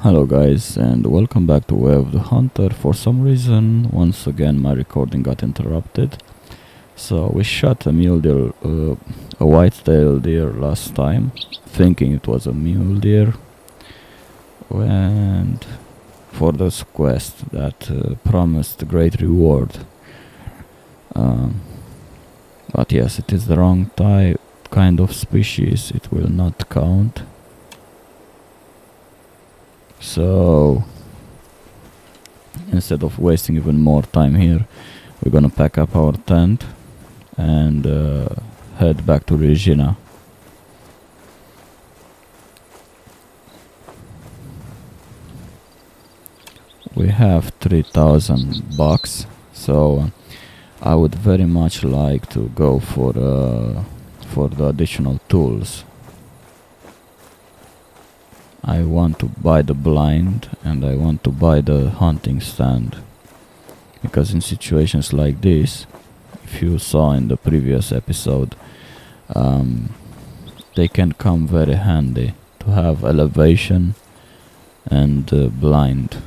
Hello guys, and welcome back to Way of the Hunter. For some reason, once again my recording got interrupted. So we shot a mule deer, a white-tailed deer last time, thinking it was a mule deer, and for this quest that promised a great reward. But yes, it is the wrong kind of species, it will not count. So instead of wasting even more time here, we're gonna pack up our tent and head back to Regina. We have 3,000 bucks, so I would very much like to go for the additional tools. I want to buy the blind and I want to buy the hunting stand, because in situations like this, if you saw in the previous episode, they can come very handy to have elevation and blind,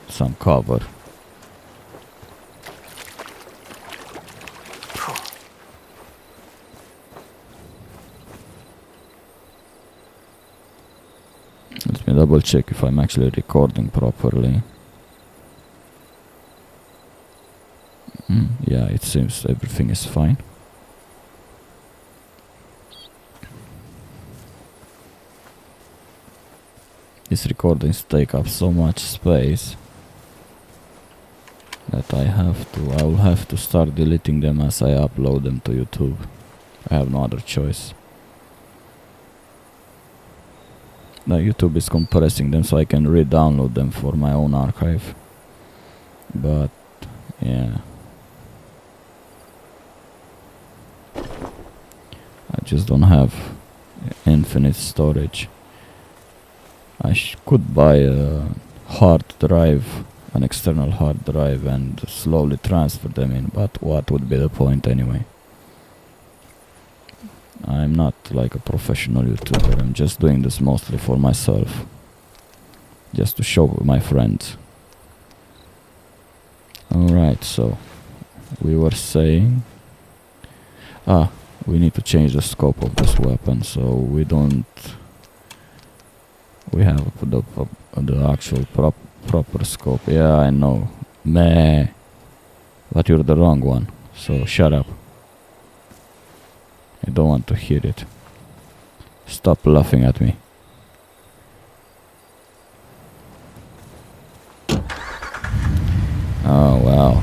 some cover. Let me double check if I'm actually recording properly. Yeah, it seems everything is fine. These recordings take up so much space that I will have to start deleting them as I upload them to YouTube. I have no other choice. Now YouTube is compressing them so I can re-download them for my own archive. But yeah, I just don't have infinite storage. I could buy a hard drive, an external hard drive, and slowly transfer them in, but what would be the point anyway? I'm not like a professional YouTuber, I'm just doing this mostly for myself, just to show my friends. Alright, so we were saying, we need to change the scope of this weapon, so we have the actual proper scope. Yeah, I know, meh, but you're the wrong one, so shut up. I don't want to hear it. Stop laughing at me. Oh wow.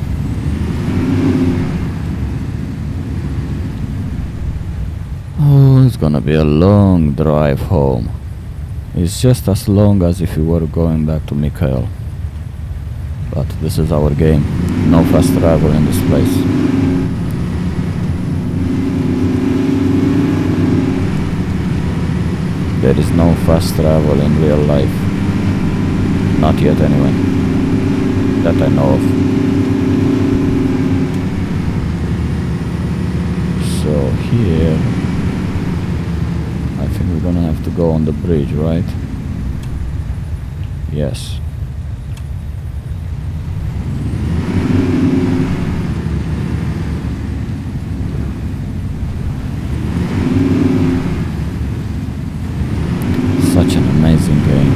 Oh, it's gonna be a long drive home. It's just as long as if you were going back to Mikhail. But this is our game. No fast travel in this place. There is no fast travel in real life. Not yet anyway. That I know of. So here, I think we're gonna have to go on the bridge, right? Yes. Such an amazing game.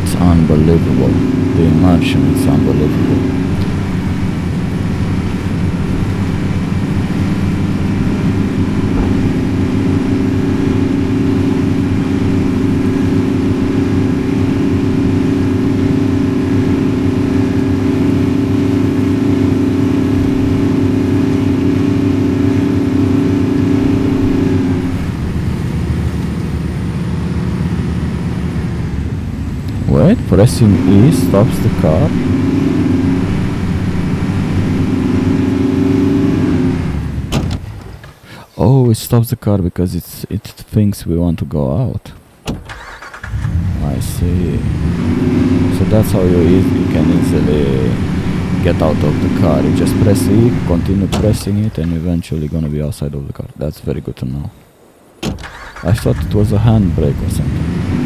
It's unbelievable. The immersion is unbelievable. Wait, pressing E stops the car. Oh, it stops the car because it thinks we want to go out. I see. So that's how you can easily get out of the car. You just press E, continue pressing it, and eventually gonna be outside of the car. That's very good to know. I thought it was a handbrake or something.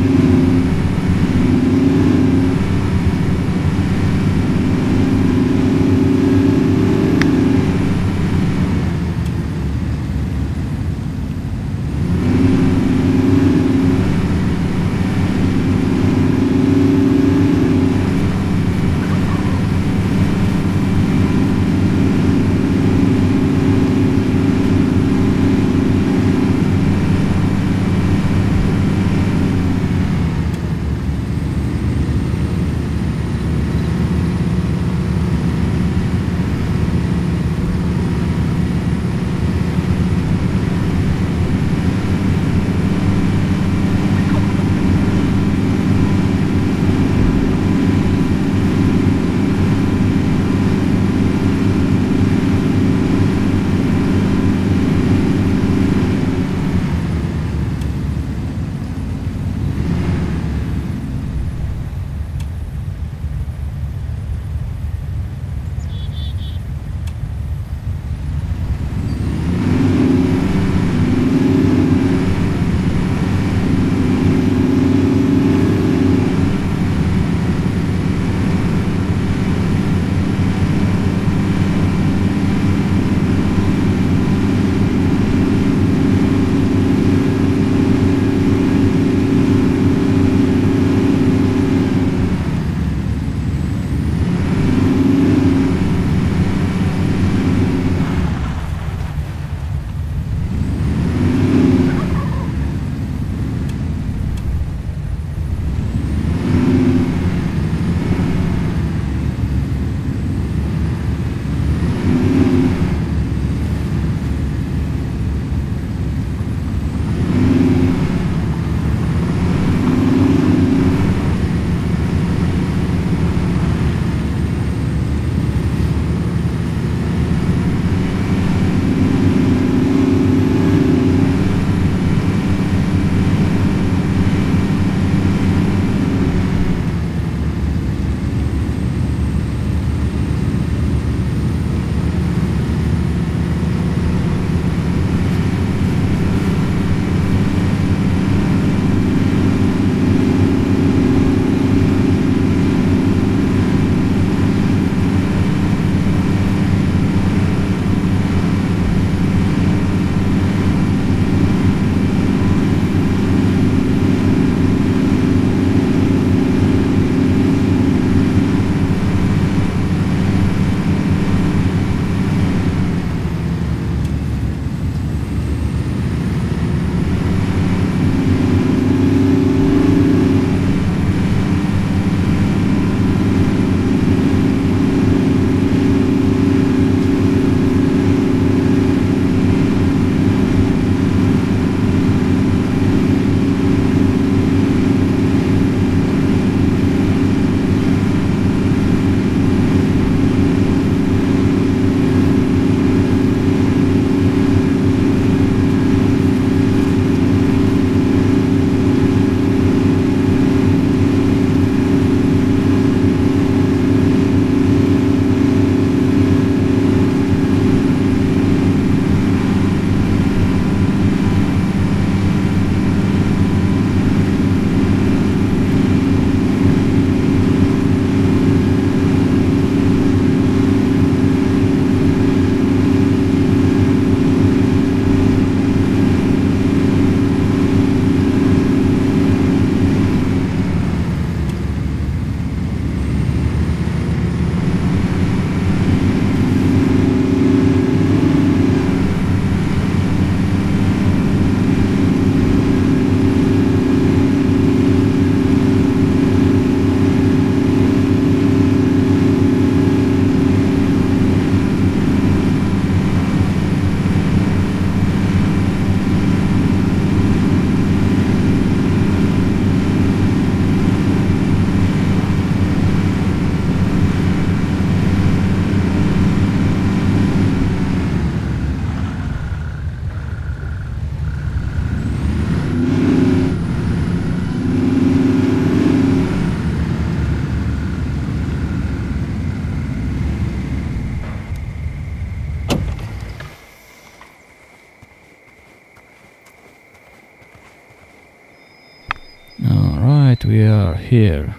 Alright, we are here.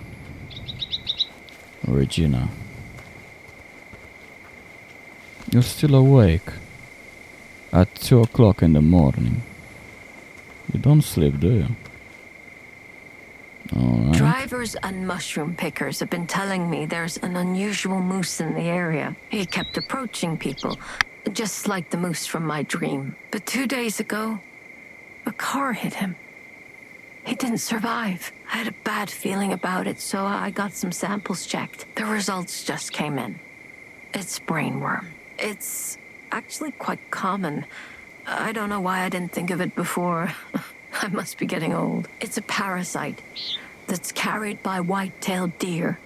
Regina. You're still awake. At 2 o'clock in the morning. You don't sleep, do you? Alright. Drivers and mushroom pickers have been telling me there's an unusual moose in the area. He kept approaching people, just like the moose from my dream. But 2 days ago, a car hit him. He didn't survive. I had a bad feeling about it, so I got some samples checked. The results just came in. It's brainworm. It's actually quite common. I don't know why I didn't think of it before. I must be getting old. It's a parasite that's carried by white-tailed deer.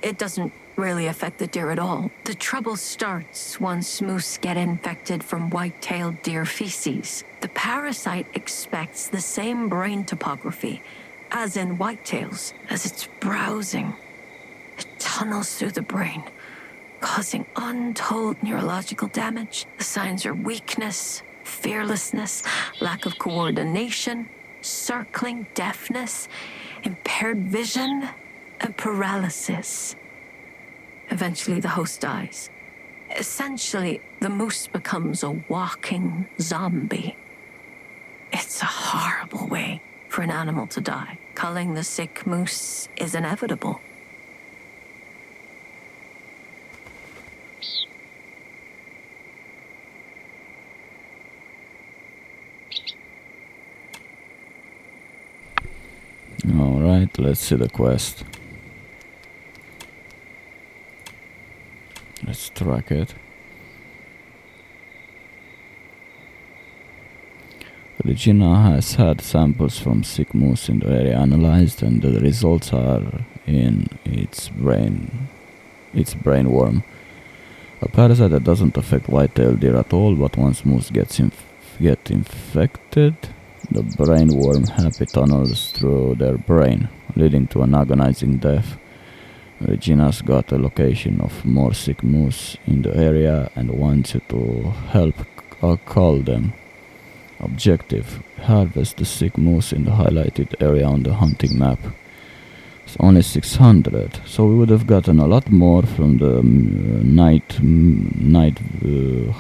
It doesn't really affect the deer at all. The trouble starts once moose get infected from white-tailed deer feces. The parasite expects the same brain topography as in whitetails. As it's browsing, it tunnels through the brain, causing untold neurological damage. The signs are weakness, fearlessness, lack of coordination, circling, deafness, impaired vision, and paralysis. Eventually, the host dies. Essentially, the moose becomes a walking zombie. It's a horrible way for an animal to die. Culling the sick moose is inevitable. Alright, let's see the quest. Let's track it. Regina has had samples from sick moose in the area analyzed, and the results are in its brainworm. A parasite that doesn't affect white-tailed deer at all, but once moose get infected, the brainworm happy tunnels through their brain, leading to an agonizing death. Regina's got a location of more sick moose in the area and wants you to help cull them. Objective: harvest the sick moose in the highlighted area on the hunting map. It's only 600, so we would have gotten a lot more from the night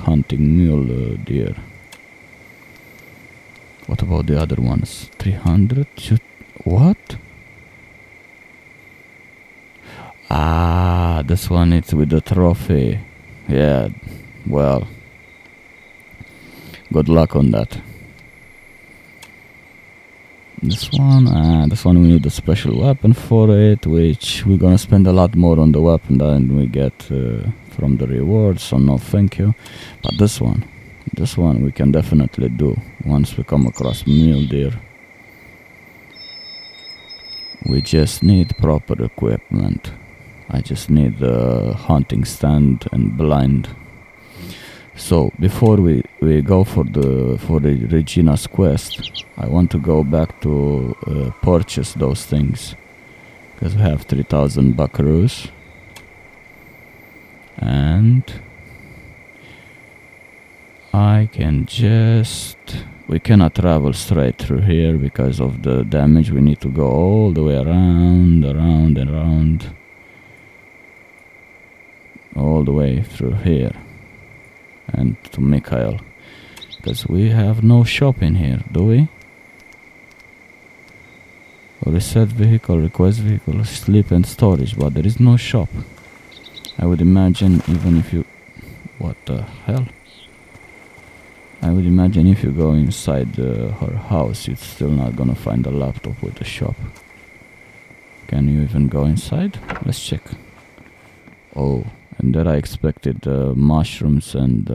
hunting mule deer. What about the other ones? 300? What? Ah, this one is with the trophy. Yeah, well, good luck on that. This one we need a special weapon for it, which we're gonna spend a lot more on the weapon than we get from the rewards, so no thank you. But this one we can definitely do once we come across mule deer. We just need proper equipment. I just need a hunting stand and blind. So before we go for the Regina's quest, I want to go back to purchase those things, because we have 3,000 buckaroos, and we cannot travel straight through here because of the damage. We need to go all the way around, all the way through here and to Mikhail, because we have no shop in here, do we? Reset vehicle, request vehicle, sleep and storage, but there is no shop. I would imagine even if you... What the hell? I would imagine if you go inside her house, you're still not gonna find a laptop with a shop. Can you even go inside? Let's check. Oh, and there I expected mushrooms and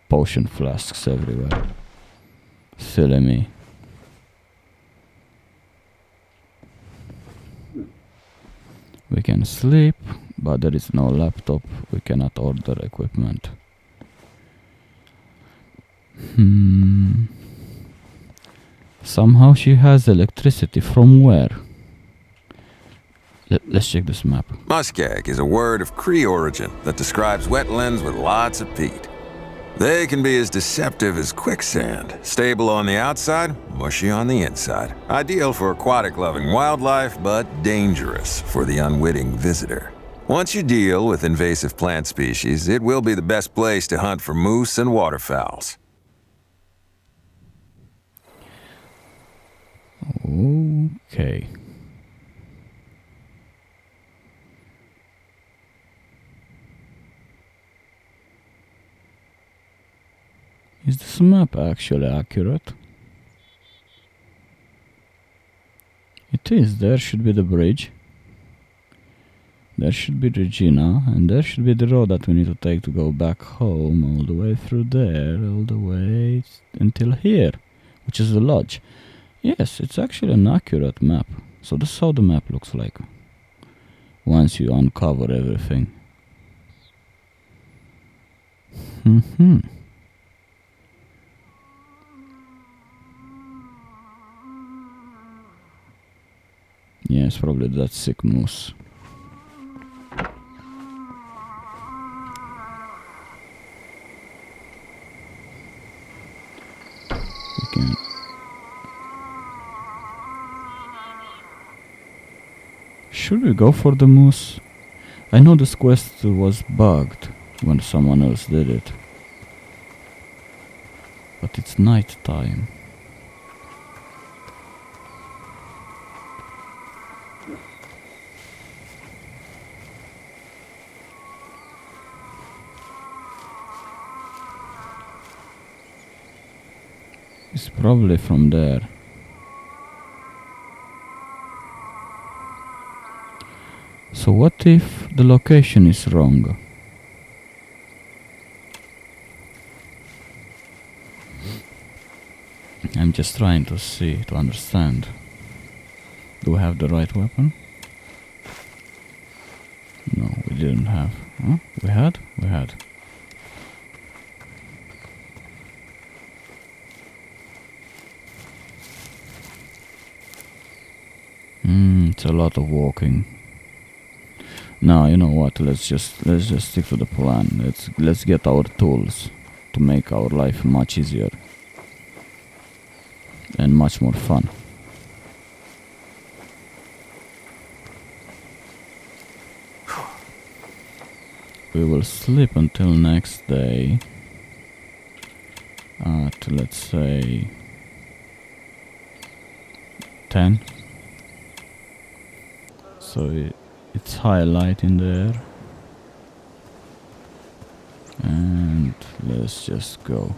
potion flasks everywhere. Silly me. We can sleep, but there is no laptop. We cannot order equipment. Somehow she has electricity. From where? Let's check this map. Muskeg is a word of Cree origin that describes wetlands with lots of peat. They can be as deceptive as quicksand. Stable on the outside, mushy on the inside. Ideal for aquatic-loving wildlife, but dangerous for the unwitting visitor. Once you deal with invasive plant species, it will be the best place to hunt for moose and waterfowls. Okay. Is this map actually accurate? It is. There should be the bridge. There should be Regina, and there should be the road that we need to take to go back home, all the way through there, all the way until here, which is the lodge. Yes, it's actually an accurate map. So this is how the map looks like once you uncover everything. Yes, probably that sick moose. We can. Should we go for the moose? I know this quest was bugged when someone else did it. But it's night time. It's probably from there. So what if the location is wrong? I'm just trying to see, to understand. Do we have the right weapon? No, we didn't have. Huh? We had? We had. It's a lot of walking. No, you know what? Let's just stick to the plan. Let's get our tools to make our life much easier and much more fun. We will sleep until next day at, let's say, 10. So it's highlight in there. And let's just go.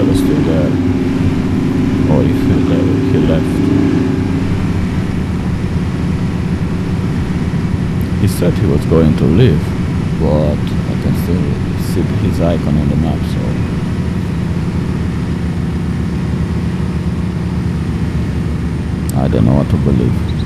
fellow still there. Or if he left. He said he was going to leave, but I can still see his icon on the map, so... I don't know what to believe.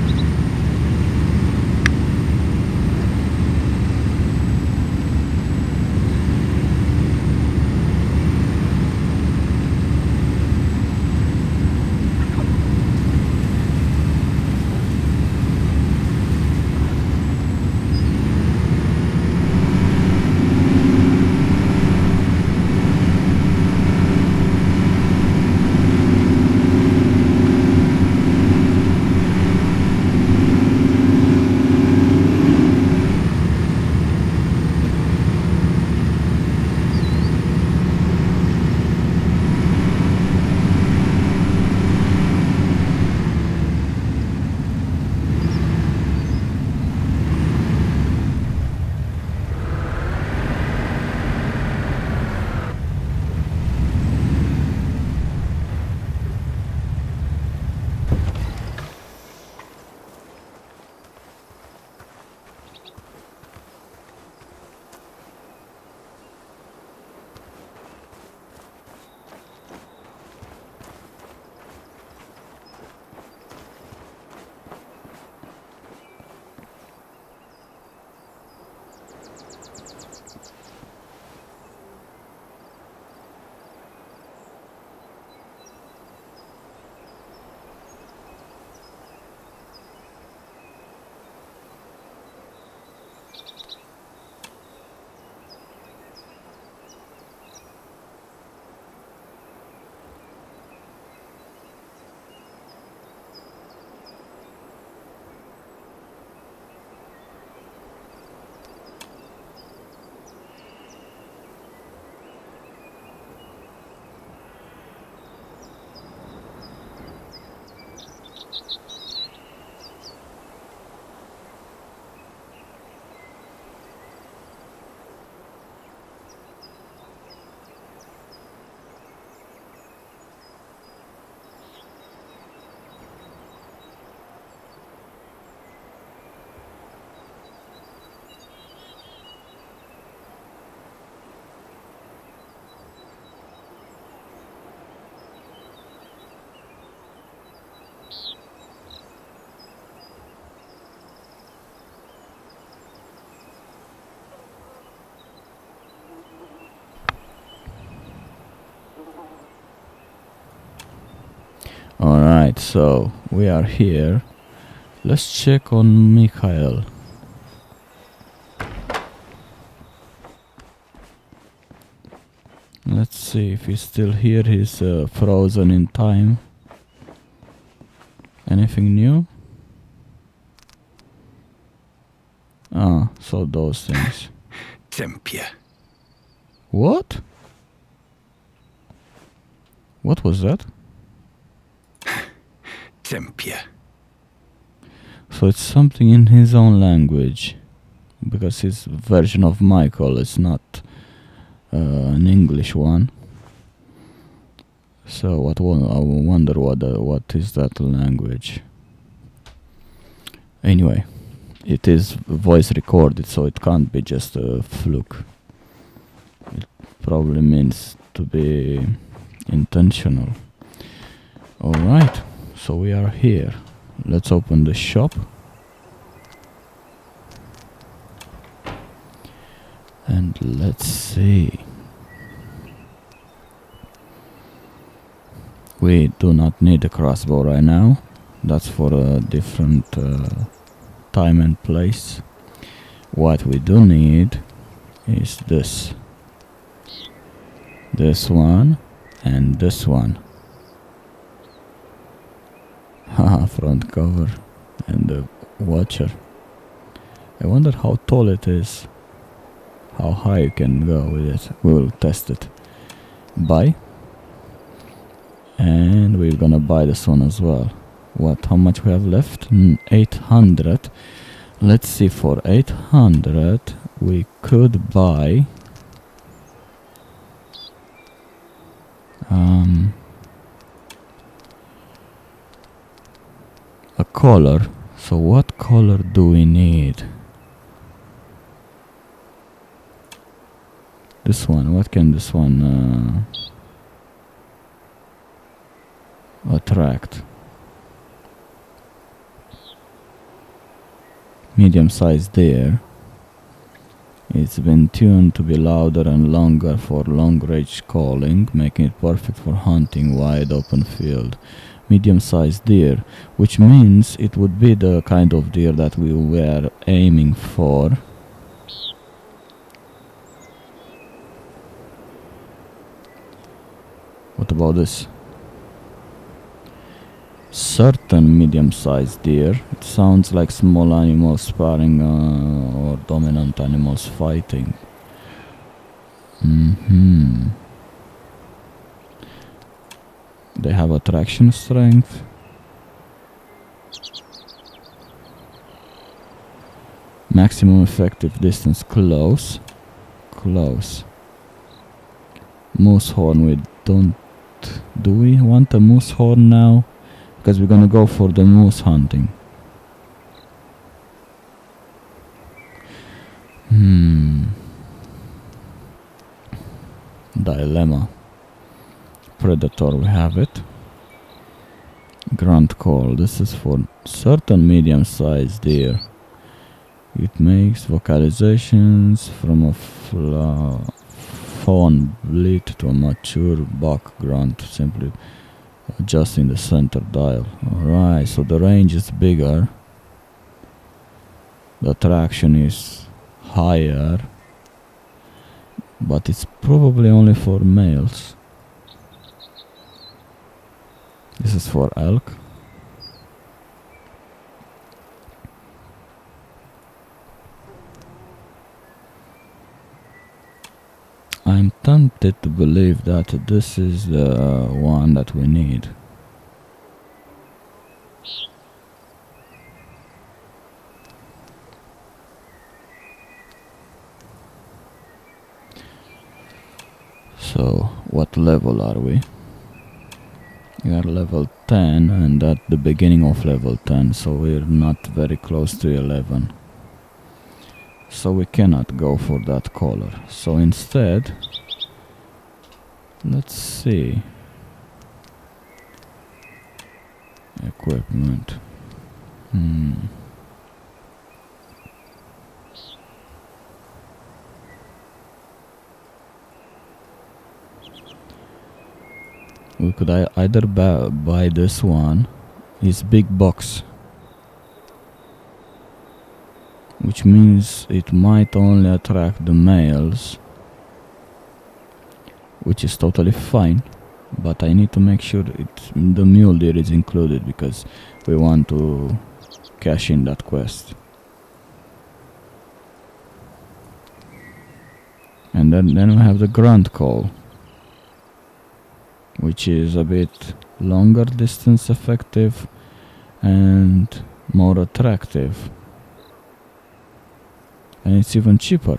Alright, so we are here. Let's check on Mikhail. Let's see if he's still here. He's frozen in time. Anything new? Ah, so those things. Tempia. What? What was that? Tempia. So it's something in his own language, because his version of Michael is not an English one. So I wonder what is that language. Anyway, it is voice recorded, so it can't be just a fluke. It probably means to be intentional. Alright, so we are here. Let's open the shop. And let's see. We do not need a crossbow right now. That's for a different time and place. What we do need is this. This one and this one. Haha, front cover and the watcher. I wonder how tall it is. How high you can go with it. We will test it. Buy. And we're gonna buy this one as well. What? How much we have left? 800. Let's see, for 800 we could buy A color. So what color do we need? This one. What can this one attract? Medium size there. It's been tuned to be louder and longer for long range calling, making it perfect for hunting wide open field. Medium sized deer, which means it would be the kind of deer that we were aiming for. What about this? Certain medium sized deer. It sounds like small animals sparring or dominant animals fighting. They have attraction strength. Maximum effective distance close. Close. Moose horn, we don't... Do we want a moose horn now? Because we're gonna go for the moose hunting. Dilemma. Predator, we have it. Grunt call. This is for certain medium-sized deer. It makes vocalizations from a fawn bleat to a mature buck grunt, simply adjusting the center dial. Alright, so the range is bigger. The attraction is higher. But it's probably only for males. This is for elk. I'm tempted to believe that this is the one that we need. So, what level are we? We are level 10 and at the beginning of level 10, so we're not very close to 11. So we cannot go for that color. So instead, let's see. Equipment. We could either buy this one, it's big box, which means it might only attract the males, which is totally fine, but I need to make sure the mule deer is included because we want to cash in that quest. And then we have the grunt call, which is a bit longer distance effective and more attractive. And it's even cheaper.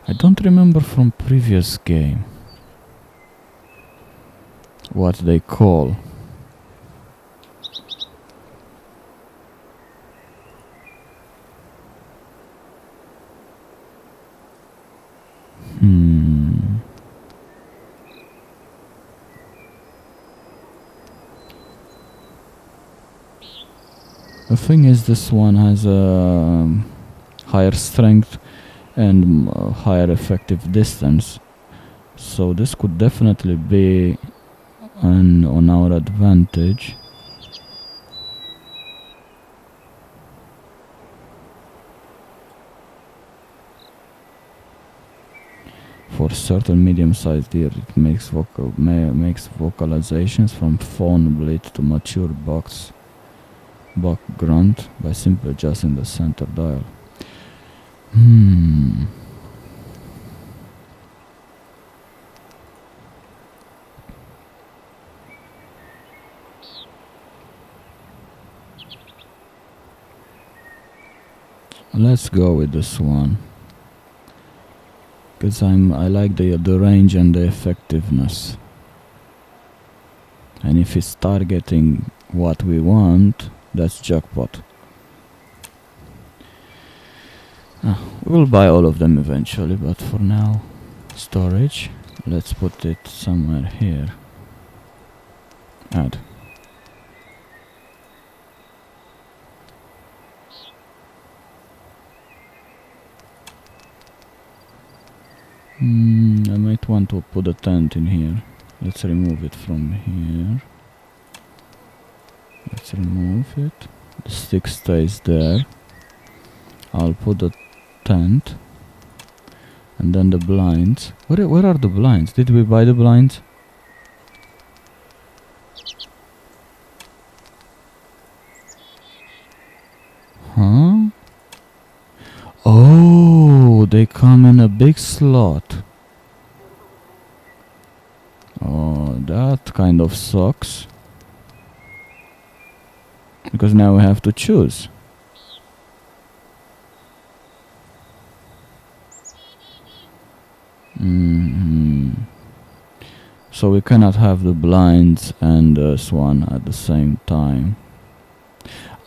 I don't remember from previous game what they call. The thing is, this one has a higher strength and higher effective distance, so this could definitely be on our advantage. For certain medium-sized deer, it makes vocalizations from fawn bleat to mature buck grunt by simply adjusting the center dial. Let's go with this one. Because I like the range and the effectiveness. And if it's targeting what we want, that's jackpot. We'll buy all of them eventually, but for now, storage. Let's put it somewhere here. Add. I might want to put a tent in here. Let's remove it from here. Let's remove it. The stick stays there. I'll put the tent. And then the blinds. Where are the blinds? Did we buy the blinds? Huh? Oh, they come in a big slot. Oh, that kind of sucks. Because now we have to choose. So we cannot have the blinds and the swan at the same time.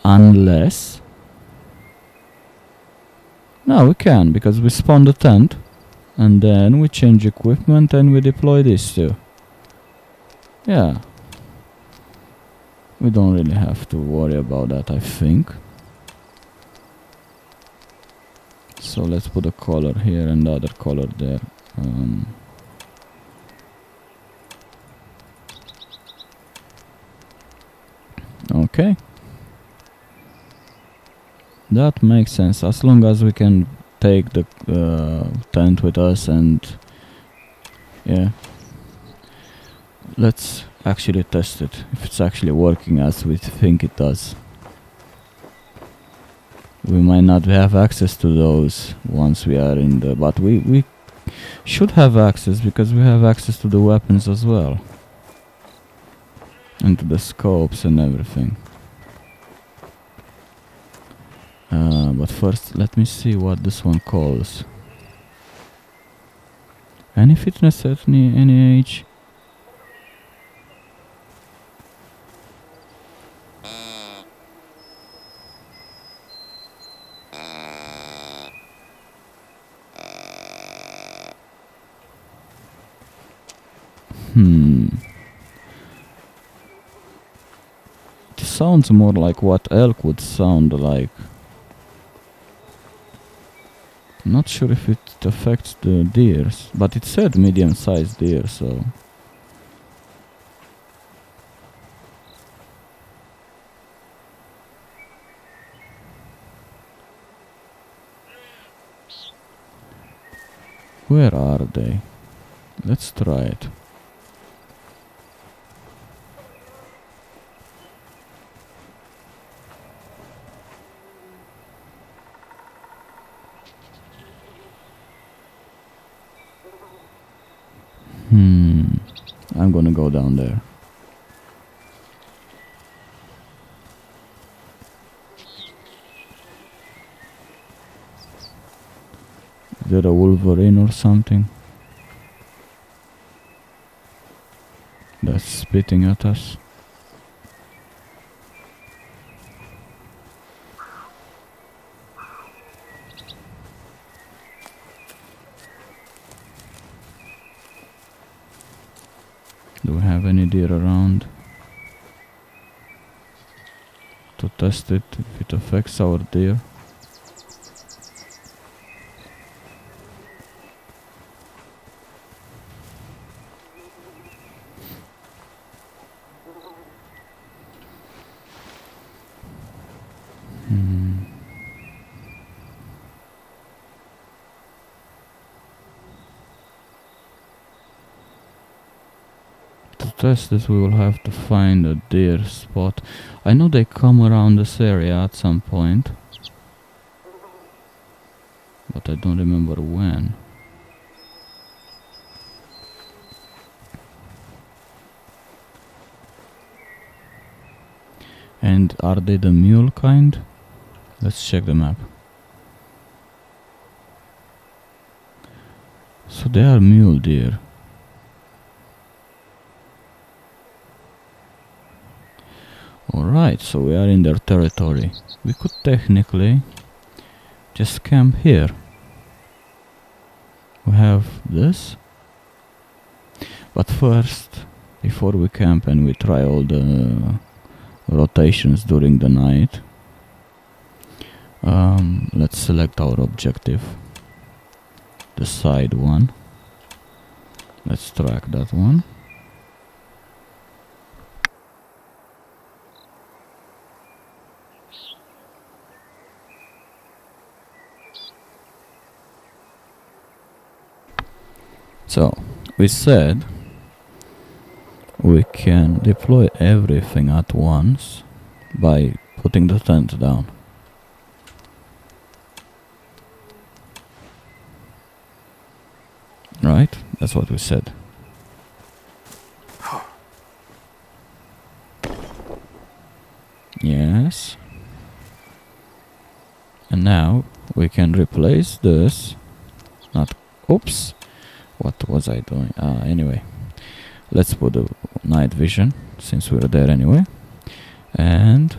Unless... No, we can, because we spawn the tent. And then we change equipment and we deploy this too. Yeah. We don't really have to worry about that, I think. So let's put a color here and the other color there. Okay. That makes sense, as long as we can take the tent with us and... Yeah. Let's actually test it, if it's actually working as we think it does. We might not have access to those once we are in the... But we should have access, because we have access to the weapons as well. And to the scopes and everything. But first, let me see what this one calls. Any fitness at any age? It sounds more like what elk would sound like. Not sure if it affects the deers, but it said medium-sized deer, so... Where are they? Let's try it. I'm gonna go down there. Is there a wolverine or something that's spitting at us? Do we have any deer around to test it, if it affects our deer? To test this, we will have to find a deer spot. I know they come around this area at some point, but I don't remember when. And are they the mule kind? Let's check the map. they are mule deer. Alright, so we are in their territory. We could technically just camp here. We have this. But first, before we camp and we try all the rotations during the night, let's select our objective. The side one. Let's track that one. So, we said we can deploy everything at once by putting the tent down. Right? That's what we said. Yes. And now we can replace this. Not. Oops. What was I doing? Anyway. Let's put the night vision since we're there anyway. And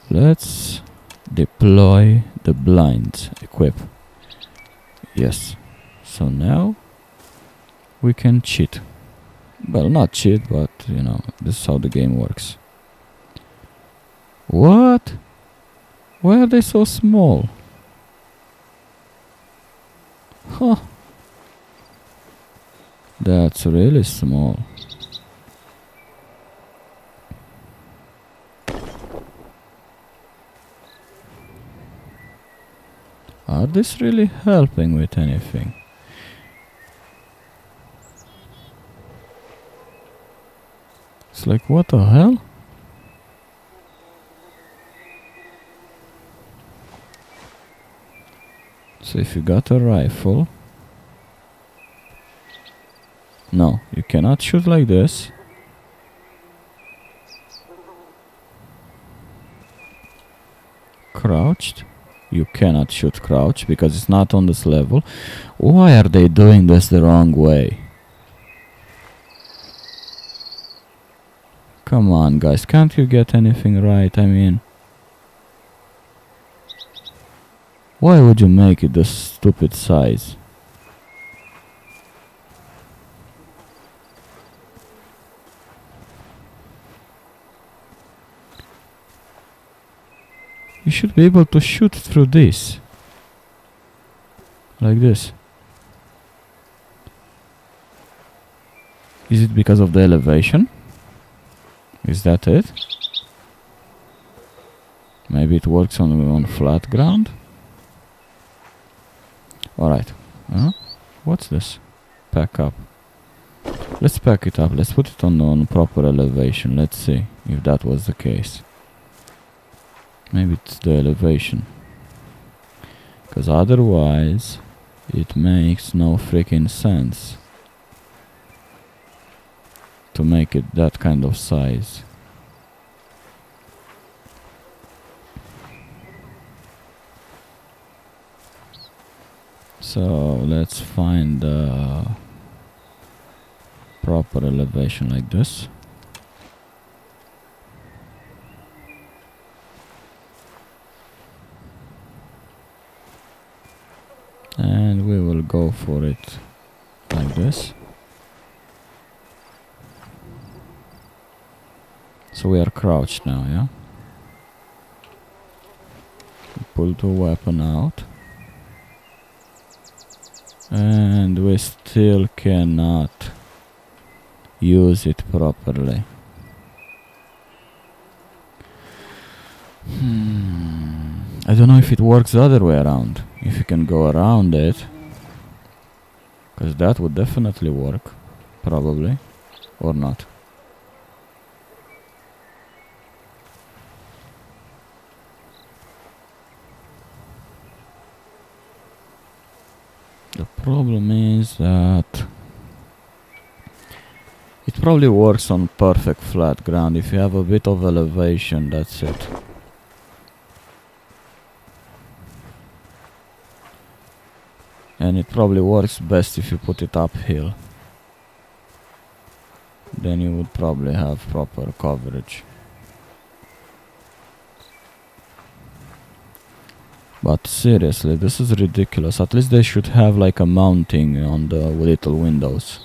let's deploy the blinds. Equip. Yes. So now we can cheat. Well, not cheat, but you know, this is how the game works. What? Why are they so small? Huh. That's really small. Are this really helping with anything? It's like, what the hell? So if you got a rifle, no, you cannot shoot like this. Crouched, you cannot shoot crouch because it's not on this level. Why are they doing this the wrong way? Come on, guys, can't you get anything right? I mean, why would you make it this stupid size? You should be able to shoot through this. Like this. Is it because of the elevation? Is that it? Maybe it works on flat ground? Alright. What's this? Pack up. Let's pack it up. Let's put it on proper elevation. Let's see if that was the case. Maybe it's the elevation. Because otherwise, it makes no freaking sense to make it that kind of size. So let's find the proper elevation like this. And we will go for it like this. So we are crouched now, yeah? Pull the weapon out. And we still cannot use it properly. I don't know if it works the other way around. If you can go around it. Because that would definitely work. Probably. Or not. The problem is that it probably works on perfect flat ground. If you have a bit of elevation, that's it. And it probably works best if you put it uphill. Then you would probably have proper coverage. But seriously, this is ridiculous. At least they should have like a mounting on the little windows.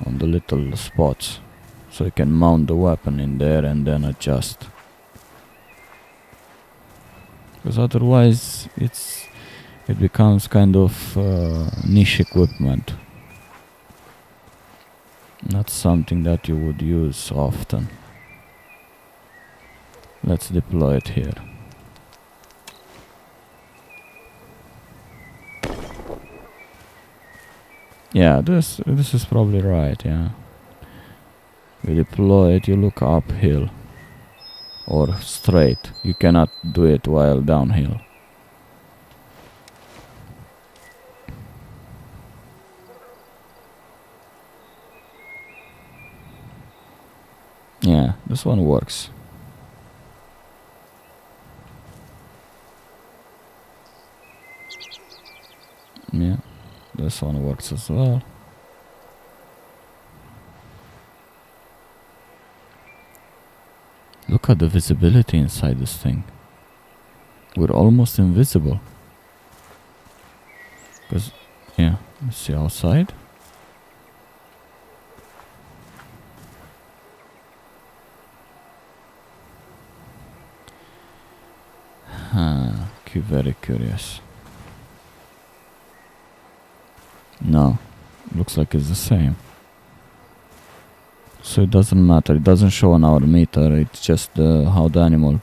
On the little spots. So you can mount the weapon in there and then adjust. Because otherwise it becomes kind of niche equipment. Not something that you would use often. Let's deploy it here. Yeah, this is probably right, yeah. You deploy it, you look uphill. Or straight. You cannot do it while downhill. Yeah, this one works. Yeah, this one works as well. Look at the visibility inside this thing. We're almost invisible. Because, yeah, let's see outside. Very curious. No, looks like it's the same. So it doesn't matter, it doesn't show on our meter, it's just how the animal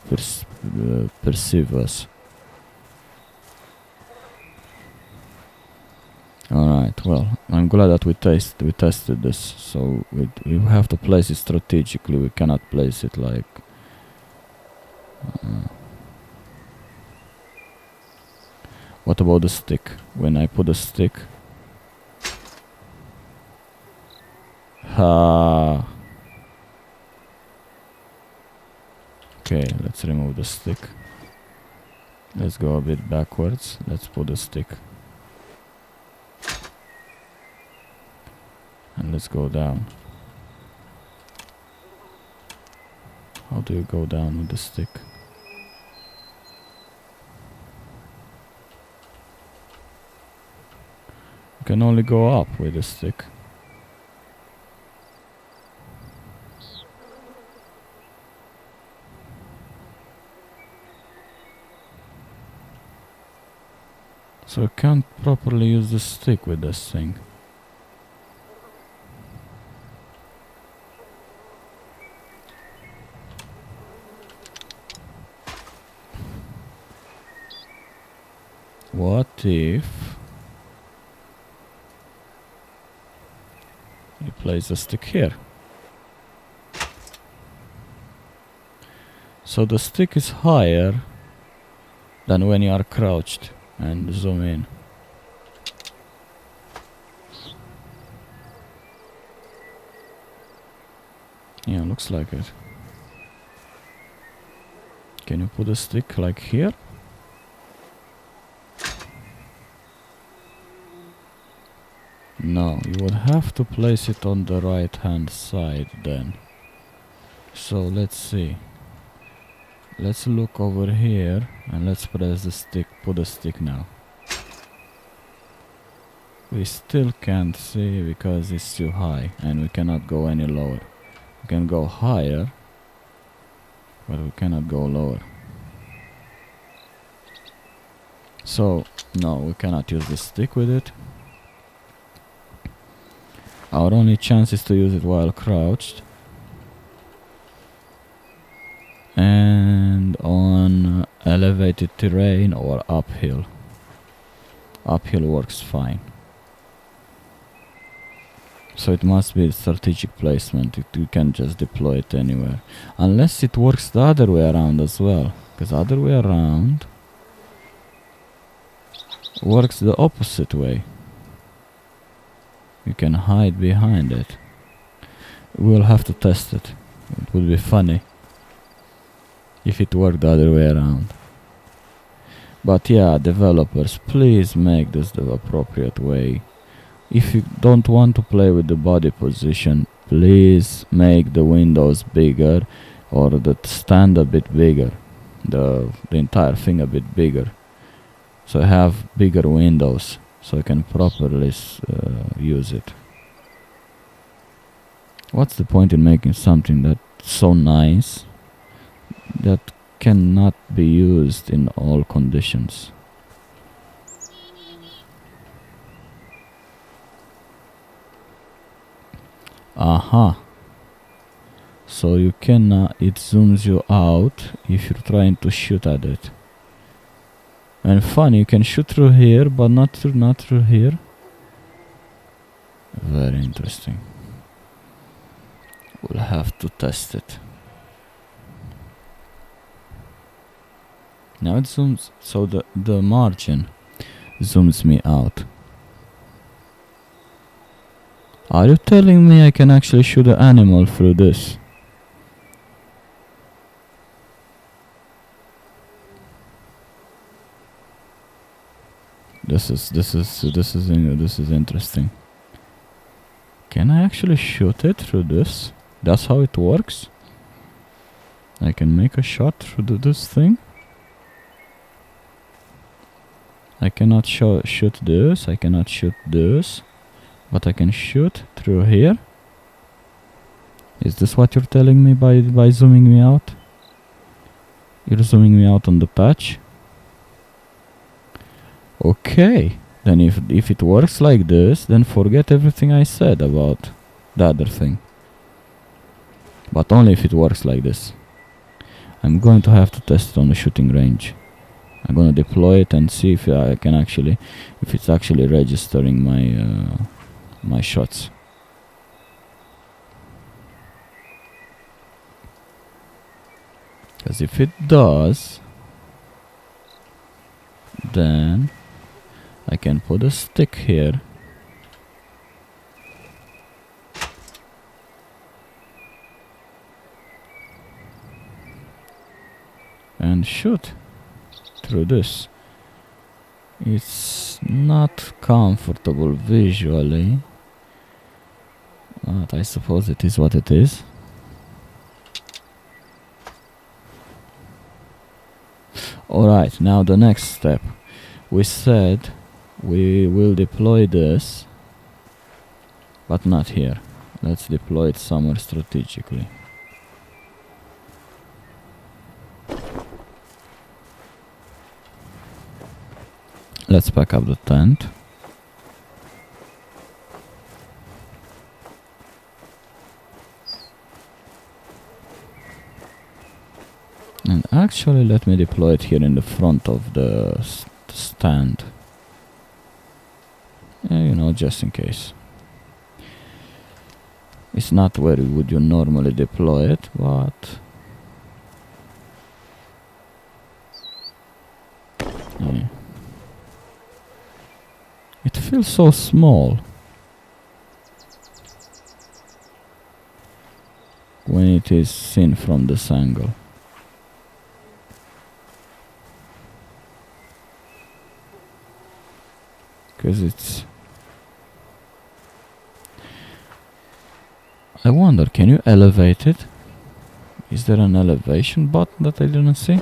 perceives us. Alright, well, I'm glad that we tested this, so we have to place it strategically, we cannot place it like... What about the stick? When I put a stick... Okay, let's remove the stick. Let's go a bit backwards. Let's put the stick. And let's go down. How do you go down with the stick? You can only go up with the stick. So I can't properly use the stick with this thing. What if you place the stick here? So the stick is higher than when you are crouched. And zoom in. Yeah, looks like it. Can you put a stick like here? No, you would have to place it on the right hand side then. So let's see. Let's look over here and let's press the stick, put the stick now. We still can't see because it's too high and we cannot go any lower. We can go higher, but we cannot go lower. So, no, we cannot use the stick with it. Our only chance is to use it while crouched. And on elevated terrain or uphill. Uphill works fine. So it must be strategic placement. You can't just deploy it anywhere. Unless it works the other way around as well. Because the other way around works the opposite way. You can hide behind it. We'll have to test it. It would be funny if it worked the other way around. But yeah, developers, please make this the appropriate way. If you don't want to play with the body position, please make the windows bigger, or the stand a bit bigger, the entire thing a bit bigger, so I have bigger windows so I can properly use it. What's the point in making something that's so nice that cannot be used in all conditions? Aha. So you can, it zooms you out if you're trying to shoot at it. And funny, you can shoot through here, but not through here. Very interesting. We'll have to test it. Now it zooms, so the margin zooms me out. Are you telling me I can actually shoot an animal through this? This is interesting. Can I actually shoot it through this? That's how it works? I can make a shot through this thing? I cannot shoot this, I cannot shoot this, but I can shoot through here? Is this what you're telling me by zooming me out? You're zooming me out on the patch? Okay, then if it works like this, then forget everything I said about the other thing. But only if it works like this. I'm going to have to test it on the shooting range. I'm gonna deploy it and see if I can actually, if it's actually registering my my shots. Because if it does, then I can put a stick here and shoot through this. It's not comfortable visually, but I suppose it is what it is. Alright, now the next step. We said we will deploy this, but not here. Let's deploy it somewhere strategically. Let's pack up the tent. And actually let me deploy it here in the front of the stand. Yeah, you know, just in case. It's not where would you normally deploy it, but yeah. It feels so small when it is seen from this angle. Because it's... I wonder, can you elevate it? Is there an elevation button that I didn't see?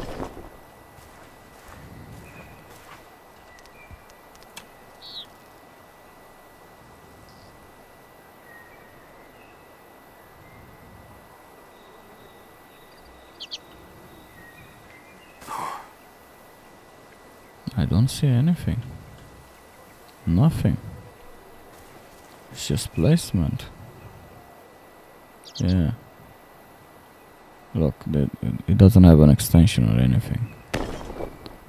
I don't see anything. Nothing. It's just placement. Yeah. Look, it doesn't have an extension or anything.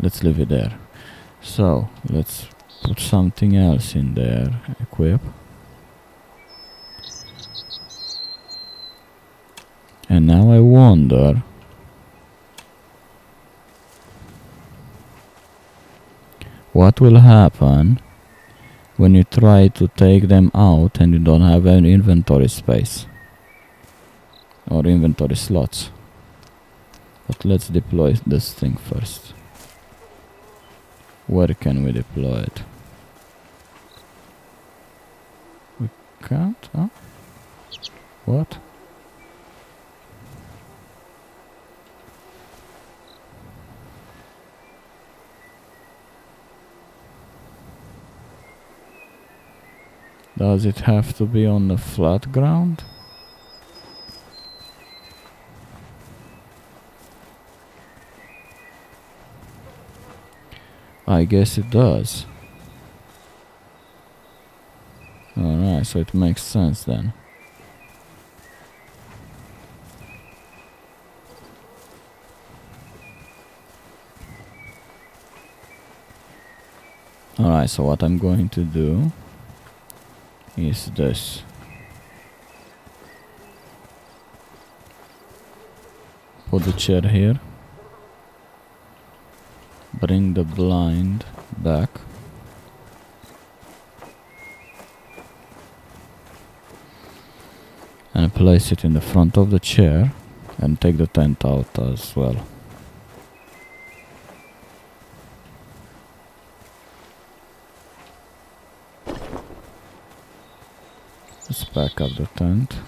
Let's leave it there. So, let's put something else in there. Equip. And now I wonder... what will happen when you try to take them out and you don't have any inventory space or inventory slots? But let's deploy this thing first. Where can we deploy it? We can't, huh? What? Does it have to be on the flat ground? I guess it does. Alright, so it makes sense then. Alright, so what I'm going to do is this. Put the chair here. Bring the blind back. And place it in the front of the chair. And take the tent out as well. Let's pack up the tent.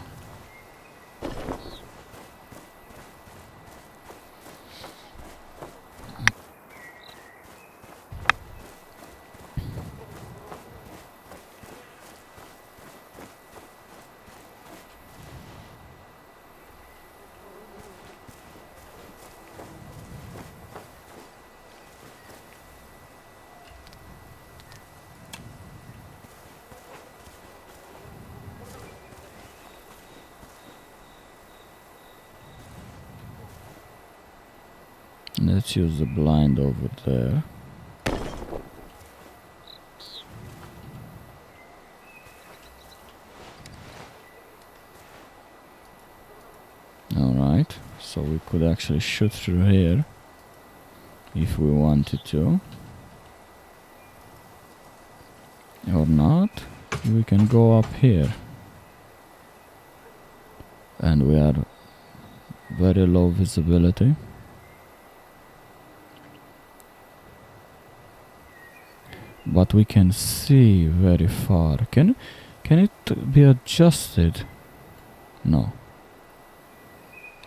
Let's use the blind over there. Alright, so we could actually shoot through here if we wanted to. Or not, we can go up here. And we are very low visibility. But we can see very far. Can it be adjusted? No.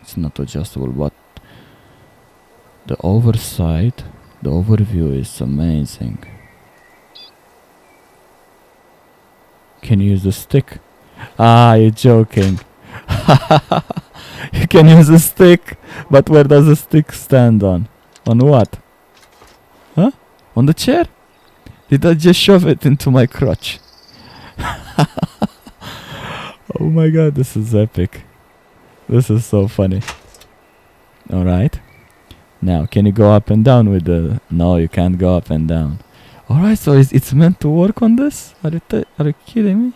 It's not adjustable, but the oversight, the overview is amazing. Can you use the stick? Ah, you're joking. You can use a stick, but where does the stick stand on? On what? Huh? On the chair? Did I just shove it into my crotch? Oh my god, this is epic. This is so funny. Alright. Now, can you go up and down with the... No, you can't go up and down. Alright, so it's meant to work on this? Are you kidding me?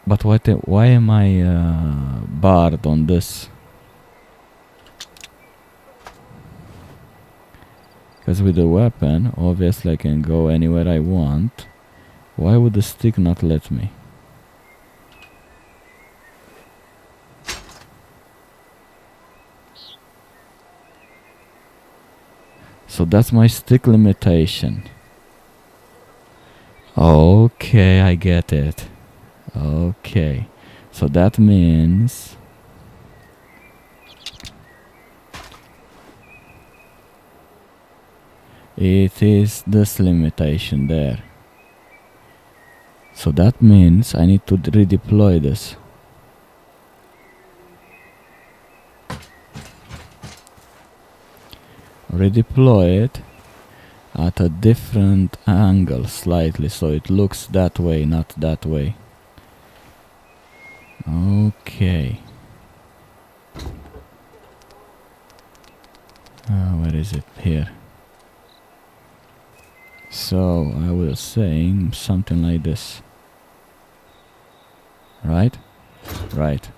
But why am I barred on this? Because with the weapon, obviously I can go anywhere I want. Why would the stick not let me? So that's my stick limitation. Okay, I get it. Okay. So that means... it is this limitation there. So that means I need to redeploy this. Redeploy it at a different angle slightly, so it looks that way, not that way. Okay. Where is it? Here. So I was saying something like this. Right? Right.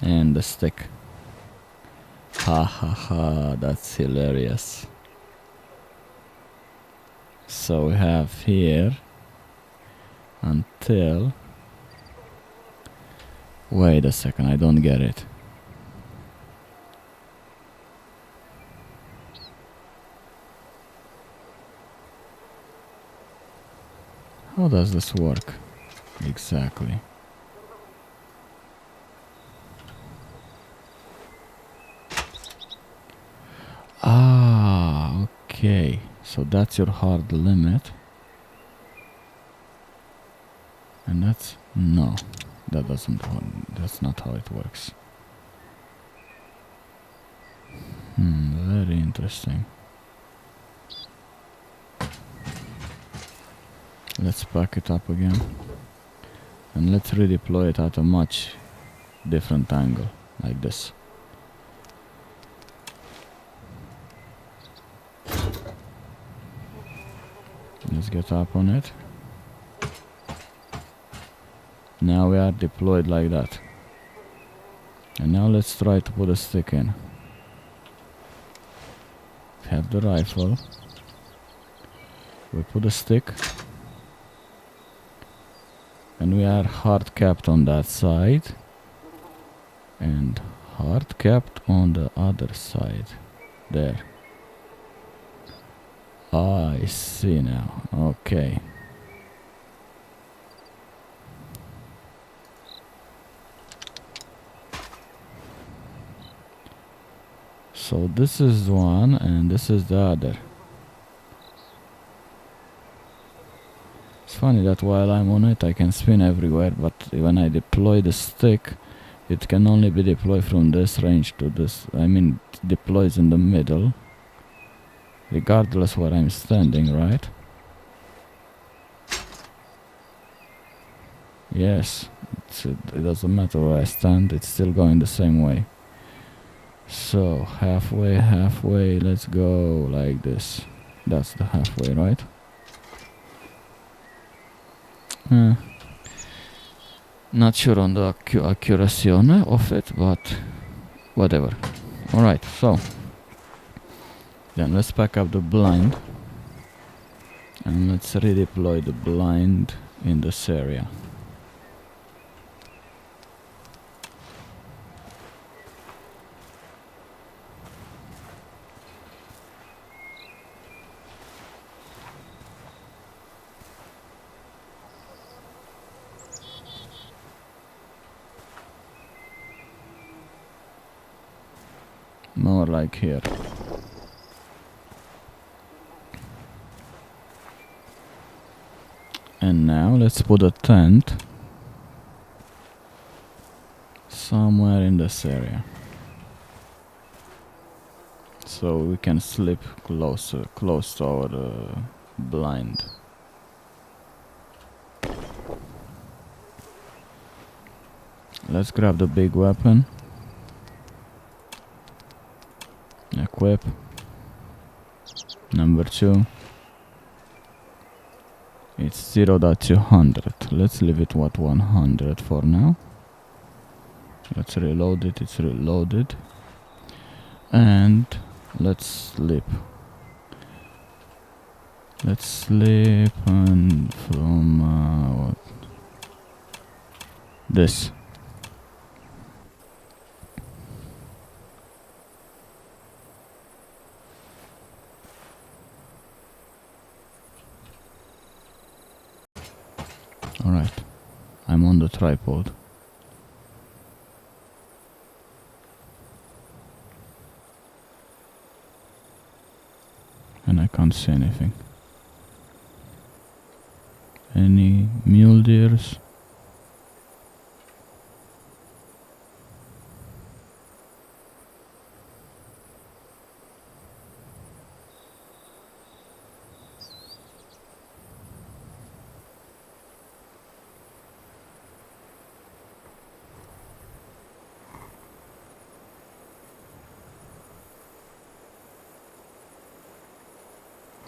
And the stick. Ha ha ha, that's hilarious. So we have here until... Wait a second, I don't get it. How does this work exactly? Ah, okay. So that's your hard limit. And that's... No, that doesn't... That's not how it works. Very interesting. Let's back it up again. And let's redeploy it at a much different angle, like this. Let's get up on it. Now we are deployed like that. And now let's try to put a stick in. We have the rifle. We put a stick. And we are hard capped on that side. And hard capped on the other side. There. I see now. Okay. So this is one and this is the other. It's funny that while I'm on it I can spin everywhere, but when I deploy the stick it can only be deployed from this range to this. I mean, it deploys in the middle regardless where I'm standing, right? Yes, it doesn't matter where I stand, it's still going the same way. So halfway, let's go like this. That's the halfway, right? Not sure on the accuracy of it, but whatever. Alright, so then let's pack up the blind and let's redeploy the blind in this area. More like here. And now let's put a tent somewhere in this area, so we can sleep close to our blind. Let's grab the big weapon. Equip. Number 2. It's 0.200. Let's leave it at 100 for now. Let's reload it. It's reloaded. And let's sleep. Let's sleep and from what? This. Alright, I'm on the tripod. And I can't see anything. Any mule deers?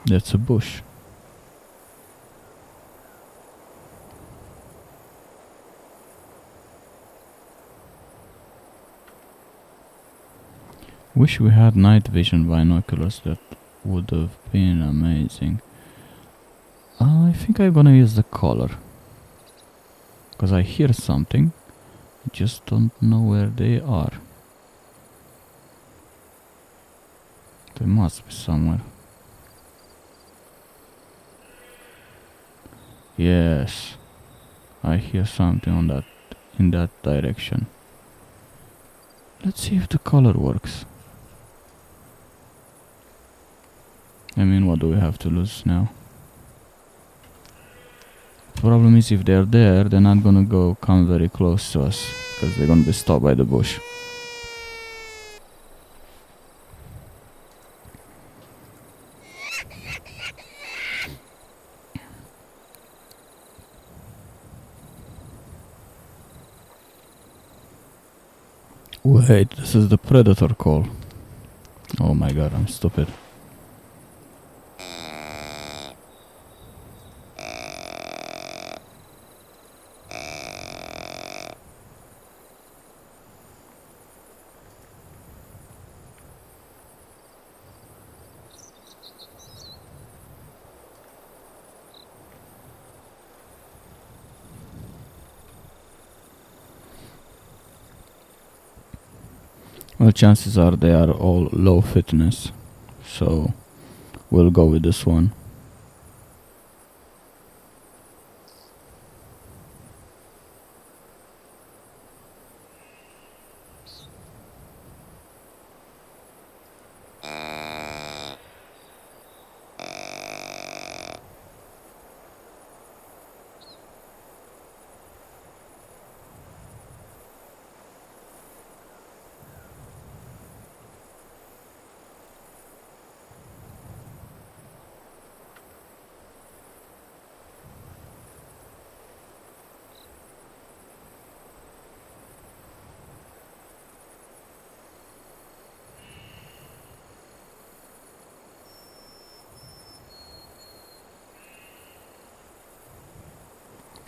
That's a bush. Wish we had night vision binoculars, that would have been amazing. I think I'm gonna use the color. Because I hear something. I just don't know where they are. They must be somewhere. Yes. I hear something on that, in that direction. Let's see if the color works. I mean, what do we have to lose now? The problem is if they're there, they're not gonna come very close to us, because they're gonna be stopped by the bush. Wait, this is the predator call. Oh my god, I'm stupid. Well, chances are they are all low fitness, so we'll go with this one.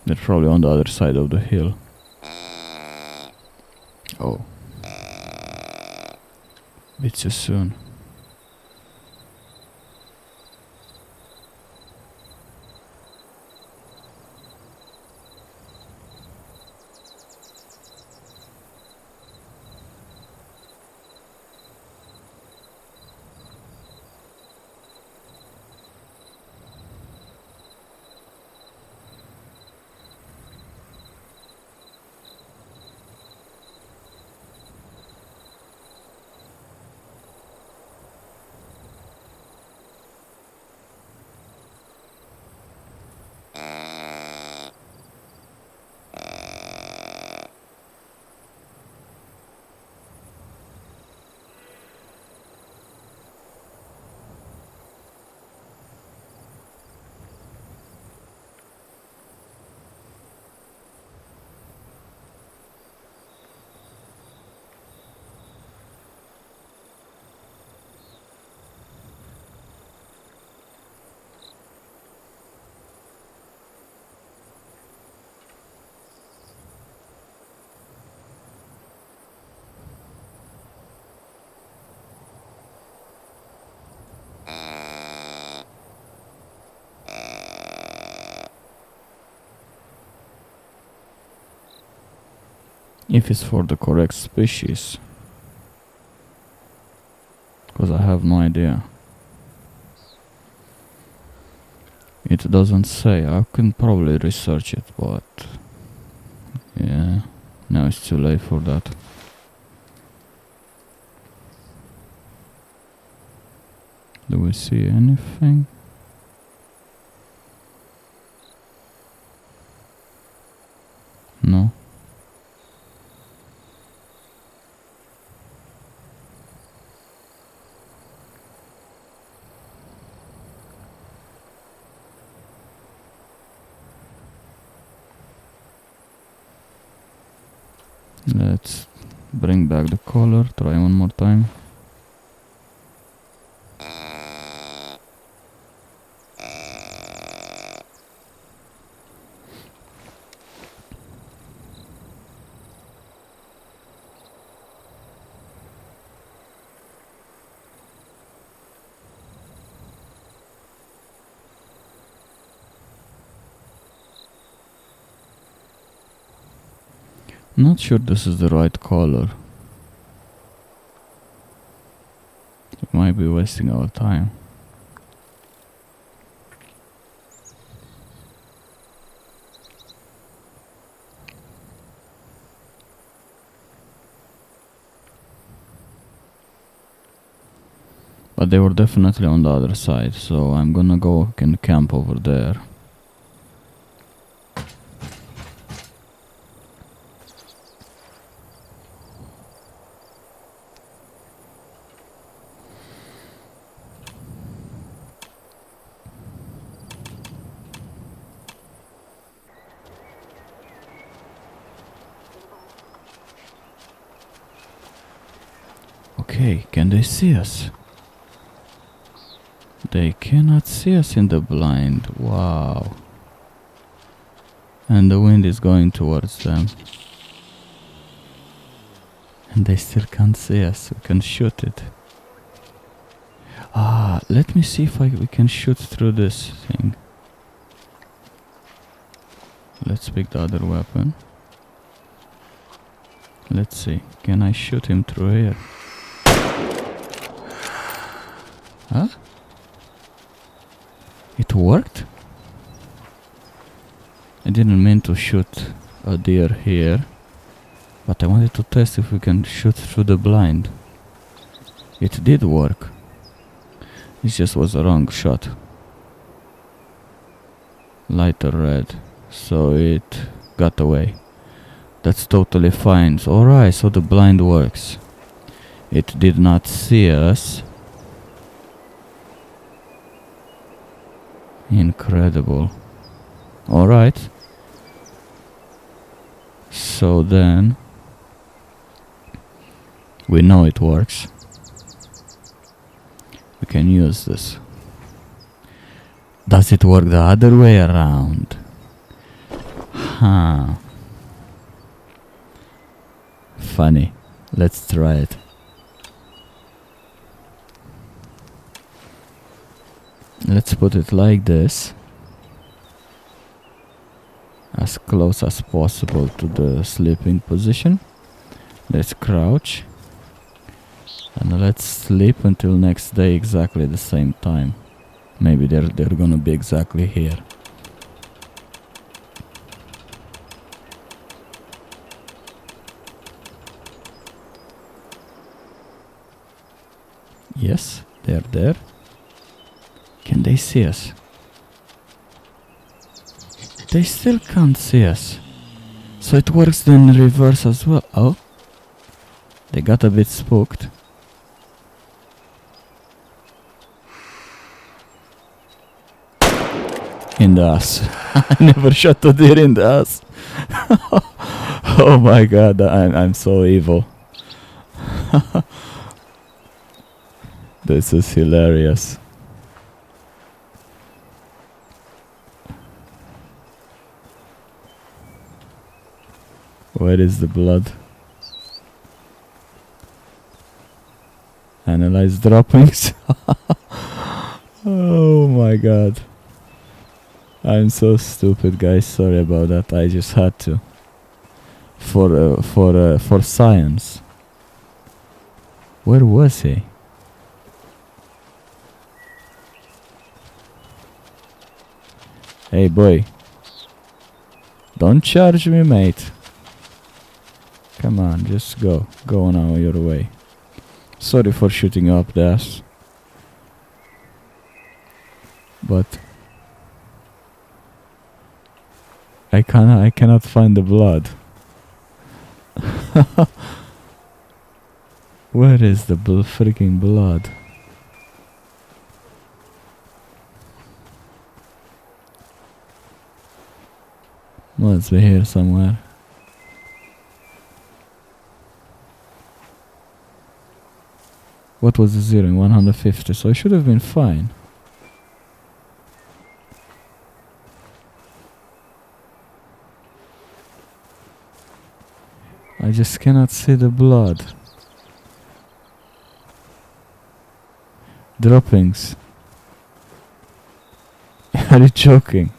They're probably on the other side of the hill. Oh. Bit too soon. If it's for the correct species. Because I have no idea. It doesn't say. I can probably research it, but yeah, now it's too late for that. Do we see anything? No. Let's bring back the color, try one more time. Not sure this is the right color. It might be wasting our time. But they were definitely on the other side, so I'm gonna go and camp over there. Okay, can they see us? They cannot see us in the blind. Wow. And the wind is going towards them. And they still can't see us. We can shoot it. Ah, let me see if we can shoot through this thing. Let's pick the other weapon. Let's see. Can I shoot him through here? Huh? It worked? I didn't mean to shoot a deer here, but I wanted to test if we can shoot through the blind. It did work. It just was a wrong shot. Lighter red, so it got away. That's totally fine. So, alright, so the blind works. It did not see us. Incredible. Alright. So then we know it works. We can use this. Does it work the other way around? Huh. Funny. Let's try it. Let's put it like this, as close as possible to the sleeping position. Let's crouch and let's sleep until next day exactly the same time. Maybe they're gonna be exactly here. Yes, they're there. Can they see us? They still can't see us. So it works then in reverse as well. Oh, they got a bit spooked. In the ass. I never shot a deer in the ass. Oh my god, I'm so evil. This is hilarious. Where is the blood? Analyze droppings. Oh my god. I'm so stupid, guys. Sorry about that. I just had to. For science. Where was he? Hey boy. Don't charge me, mate. Come on, just go. Go now your way. Sorry for shooting up the ass. But I cannot find the blood. Where is the freaking blood? Must be here somewhere. What was the zero? 150, so it should have been fine. I just cannot see the blood. Droppings. Are you joking?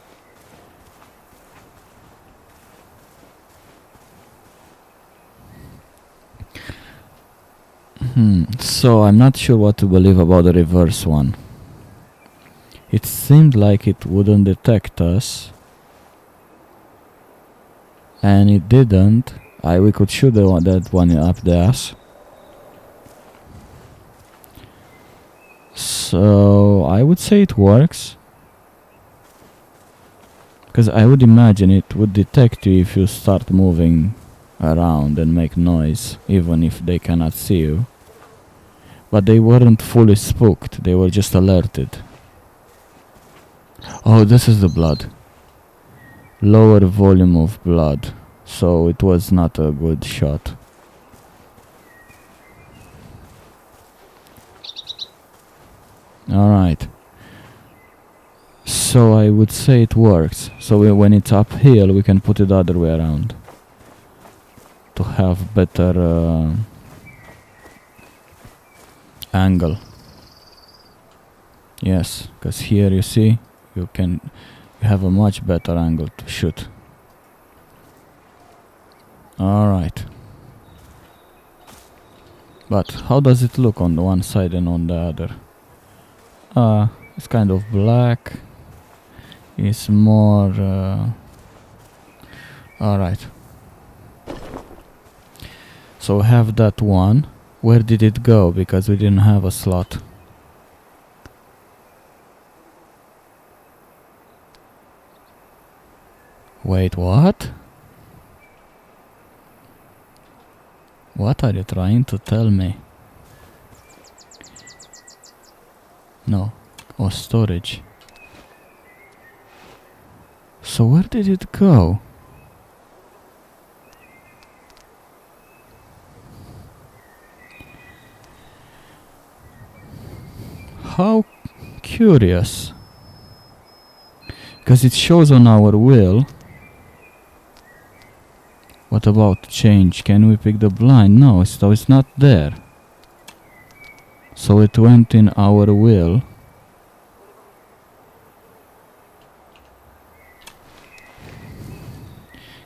So I'm not sure what to believe about the reverse one. It seemed like it wouldn't detect us, and it didn't. We could shoot that one up the ass. So I would say it works, because I would imagine it would detect you if you start moving around and make noise, even if they cannot see you. But they weren't fully spooked, they were just alerted. Oh, this is the blood. Lower volume of blood, so it was not a good shot. Alright. So I would say it works. So when it's uphill, we can put it the other way around to have better angle. Yes, because here you see you have a much better angle to shoot. Alright. But how does it look on the one side and on the other? It's kind of black. It's more alright. So we have that one. Where did it go? Because we didn't have a slot. Wait, what? What are you trying to tell me? No. Oh, storage. So where did it go? How curious. Because it shows on our wheel. What about change? Can we pick the blind? No, so it's not there. So it went in our wheel.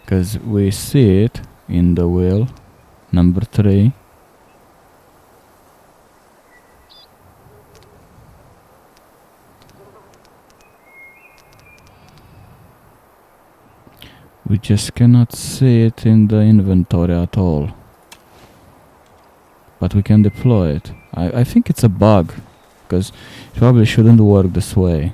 Because we see it in the wheel. Number 3. We just cannot see it in the inventory at all. But we can deploy it. I think it's a bug, because it probably shouldn't work this way.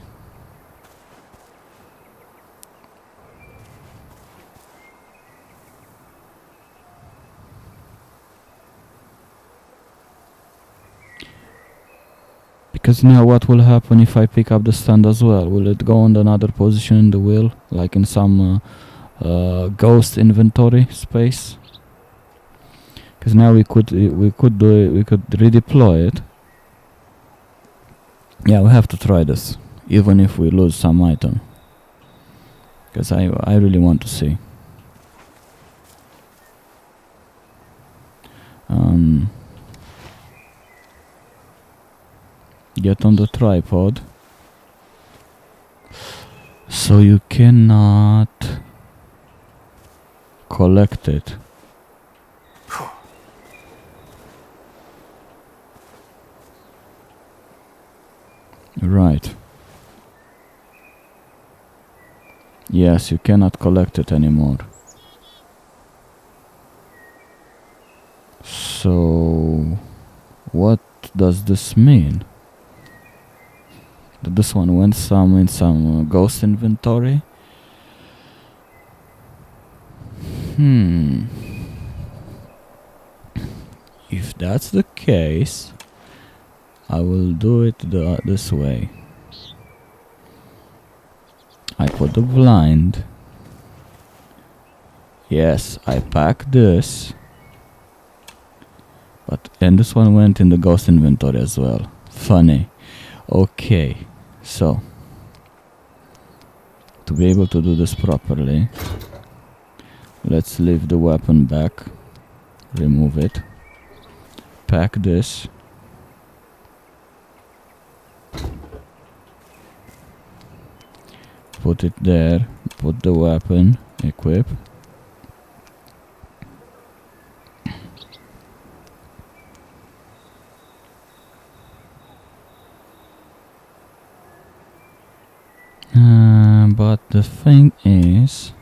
Because now what will happen if I pick up the stand as well? Will it go on another position in the wheel, like in some ghost inventory space? Because now we could redeploy it. Yeah, we have to try this, even if we lose some item. Because I really want to see. Get on the tripod. So you cannot collect it. Right. Yes, you cannot collect it anymore. So what does this mean? That this one went in some ghost inventory? If that's the case, I will do it this way. I put the blind. Yes, I pack this. And this one went in the ghost inventory as well. Funny. Okay, so to be able to do this properly, let's leave the weapon back, remove it, pack this, put it there, put the weapon, equip. the thing is,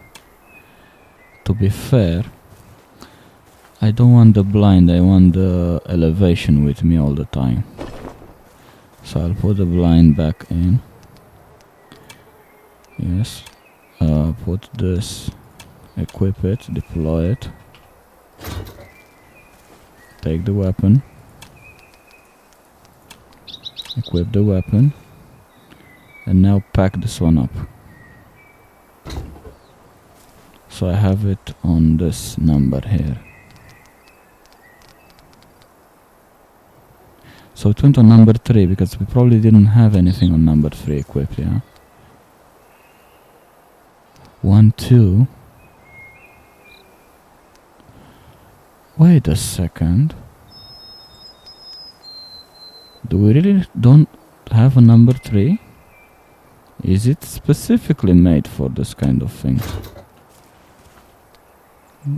to be fair, I don't want the blind, I want the elevation with me all the time. So I'll put the blind back in. Yes. Put this, equip it, deploy it. Take the weapon. Equip the weapon. And now pack this one up. So I have it on this number here. So it went on number 3 because we probably didn't have anything on number 3 equipped, yeah? 1, 2. Wait a second. Do we really don't have a number 3? Is it specifically made for this kind of thing?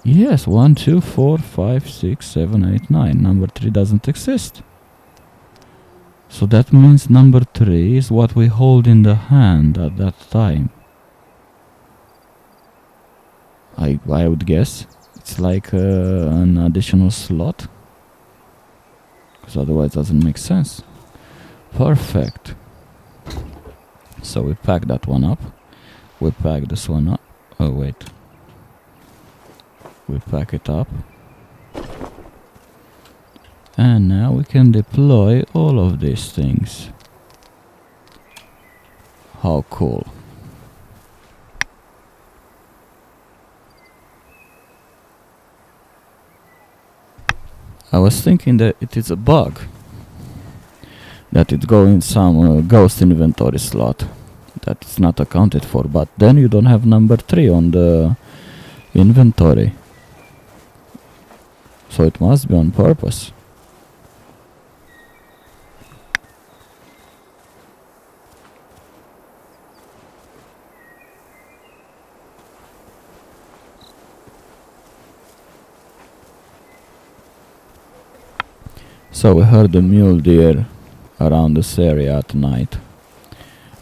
Yes, 1, 2, 4, 5, 6, 7, 8, 9. Number 3 doesn't exist. So that means number 3 is what we hold in the hand at that time. I would guess. It's like an additional slot. Because otherwise it doesn't make sense. Perfect. So we pack that one up. We pack this one up. Oh wait. We pack it up. And now we can deploy all of these things. How cool. I was thinking that it is a bug. That it go in some ghost inventory slot. That is not accounted for. But then you don't have number 3 on the inventory. So it must be on purpose. So we heard the mule deer around this area at night.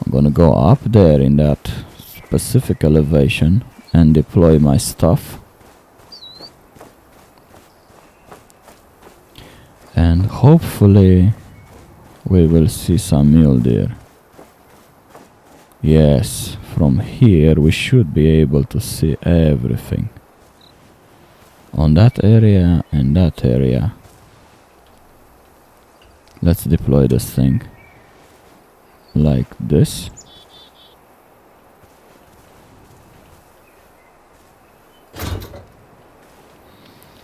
I'm gonna go up there in that specific elevation and deploy my stuff. And hopefully we will see some mule deer. Yes, from here we should be able to see everything. On that area and that area. Let's deploy this thing like this.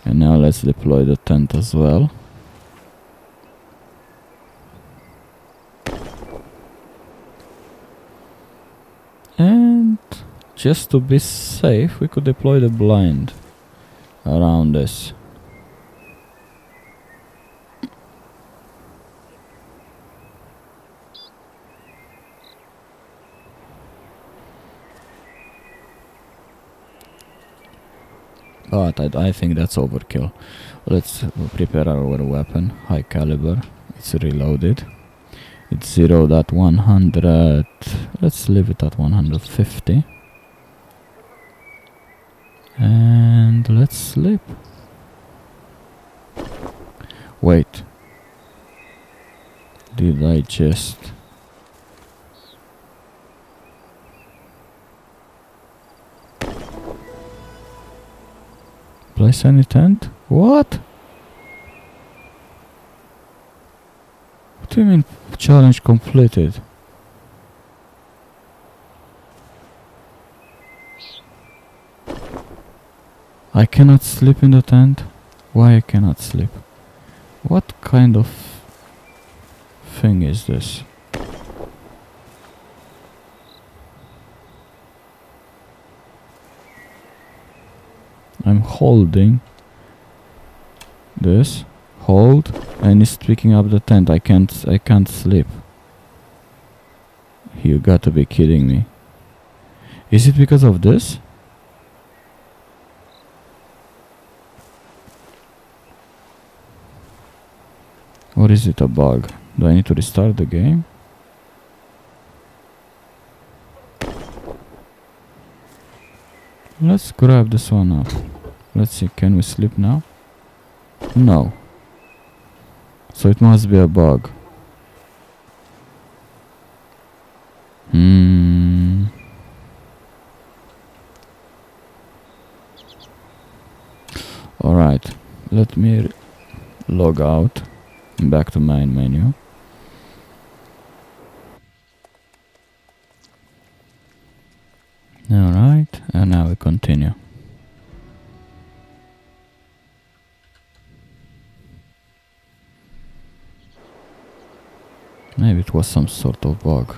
And now let's deploy the tent as well. And just to be safe, we could deploy the blind around this. But I think that's overkill. Let's prepare our weapon. High caliber. It's reloaded. It's zeroed at 100. Let's leave it at 150. And let's sleep. Wait. Did I just... place any tent? What? What do you mean challenge completed? I cannot sleep in the tent? Why I cannot sleep? What kind of thing is this? I'm holding this, hold, and it's picking up the tent. I can't sleep. You got to be kidding me. Is it because of this? Or is it a bug? Do I need to restart the game? Let's grab this one up. Let's see, can we sleep now? No. So it must be a bug. Alright, let me log out. Back to main menu. Alright, and now we continue. Maybe it was some sort of bug.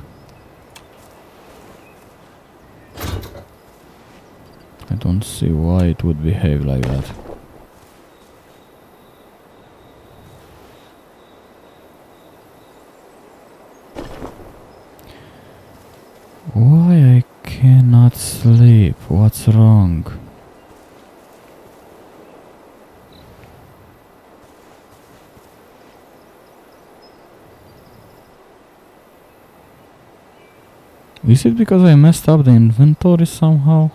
I don't see why it would behave like that. Why I cannot sleep? What's wrong? Is it because I messed up the inventory somehow?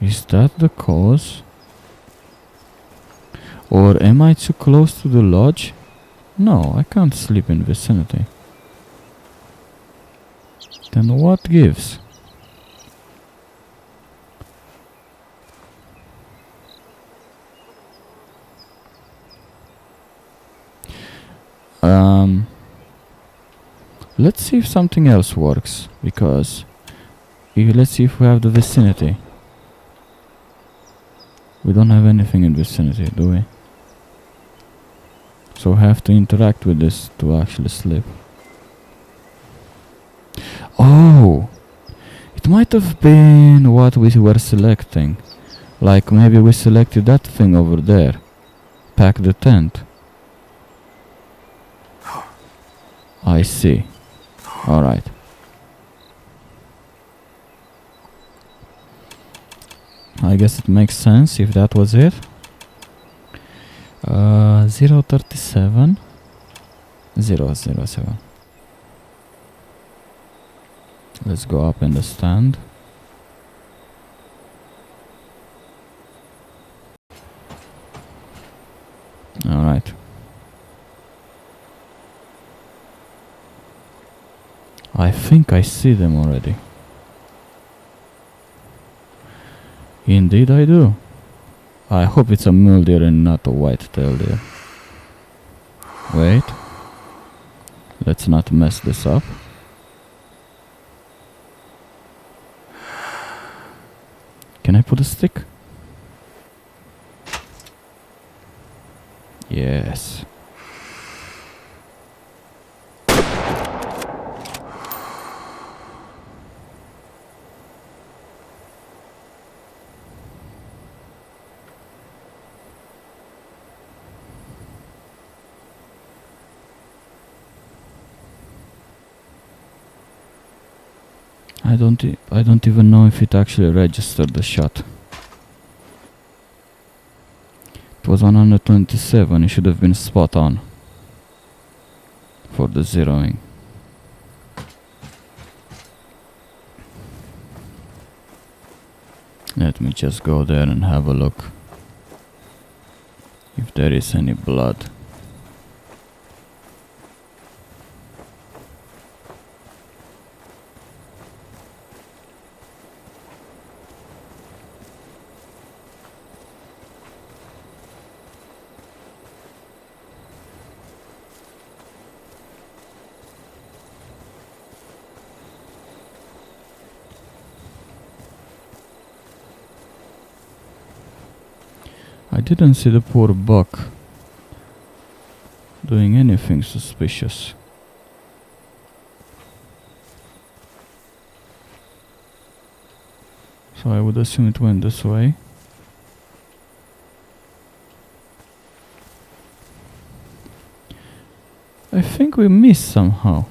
Is that the cause? Or am I too close to the lodge? No, I can't sleep in vicinity. Then what gives? Let's see if something else works, because let's see if we have the vicinity. We don't have anything in vicinity, do we? So we have to interact with this to actually sleep. Oh! It might have been what we were selecting. Like maybe we selected that thing over there. Pack the tent. I see. Alright. I guess it makes sense if that was it. 037 007. Let's go up in the stand. Alright. I think I see them already. Indeed I do. I hope it's a mule deer and not a white-tailed deer. Wait. Let's not mess this up. Can I put a stick? Yes. I don't even know if it actually registered the shot. It was 127, it should have been spot on for the zeroing. Let me just go there and have a look if there is any blood. I didn't see the poor buck doing anything suspicious. So I would assume it went this way. I think we missed somehow.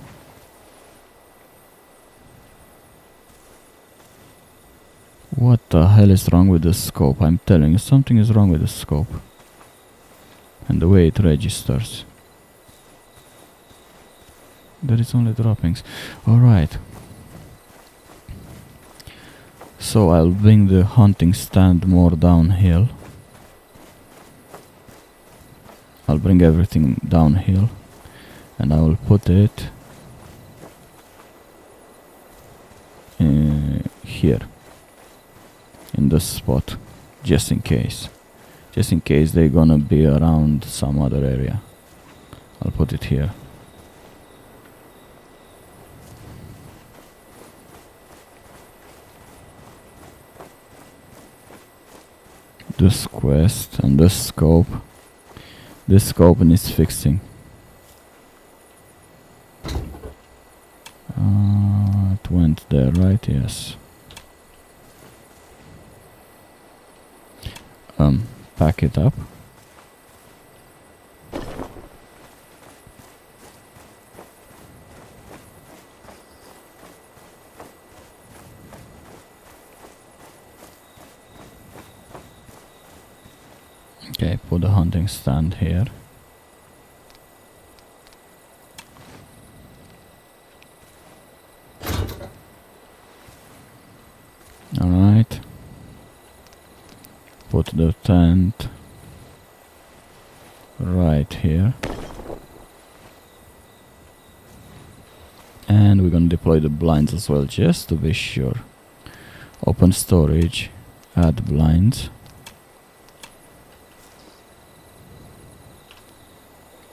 What the hell is wrong with the scope? I'm telling you, something is wrong with the scope. And the way it registers. There is only droppings. Alright. So I'll bring the hunting stand more downhill. I'll bring everything downhill and I will put it here in this spot, just in case they're gonna be around some other area. I'll put it here. This quest and this scope needs fixing. It went there, right? Yes. Pack it up. Okay, put the hunting stand here. Alright. Put the tent right here. And we're gonna deploy the blinds as well, just to be sure. Open storage, add blinds.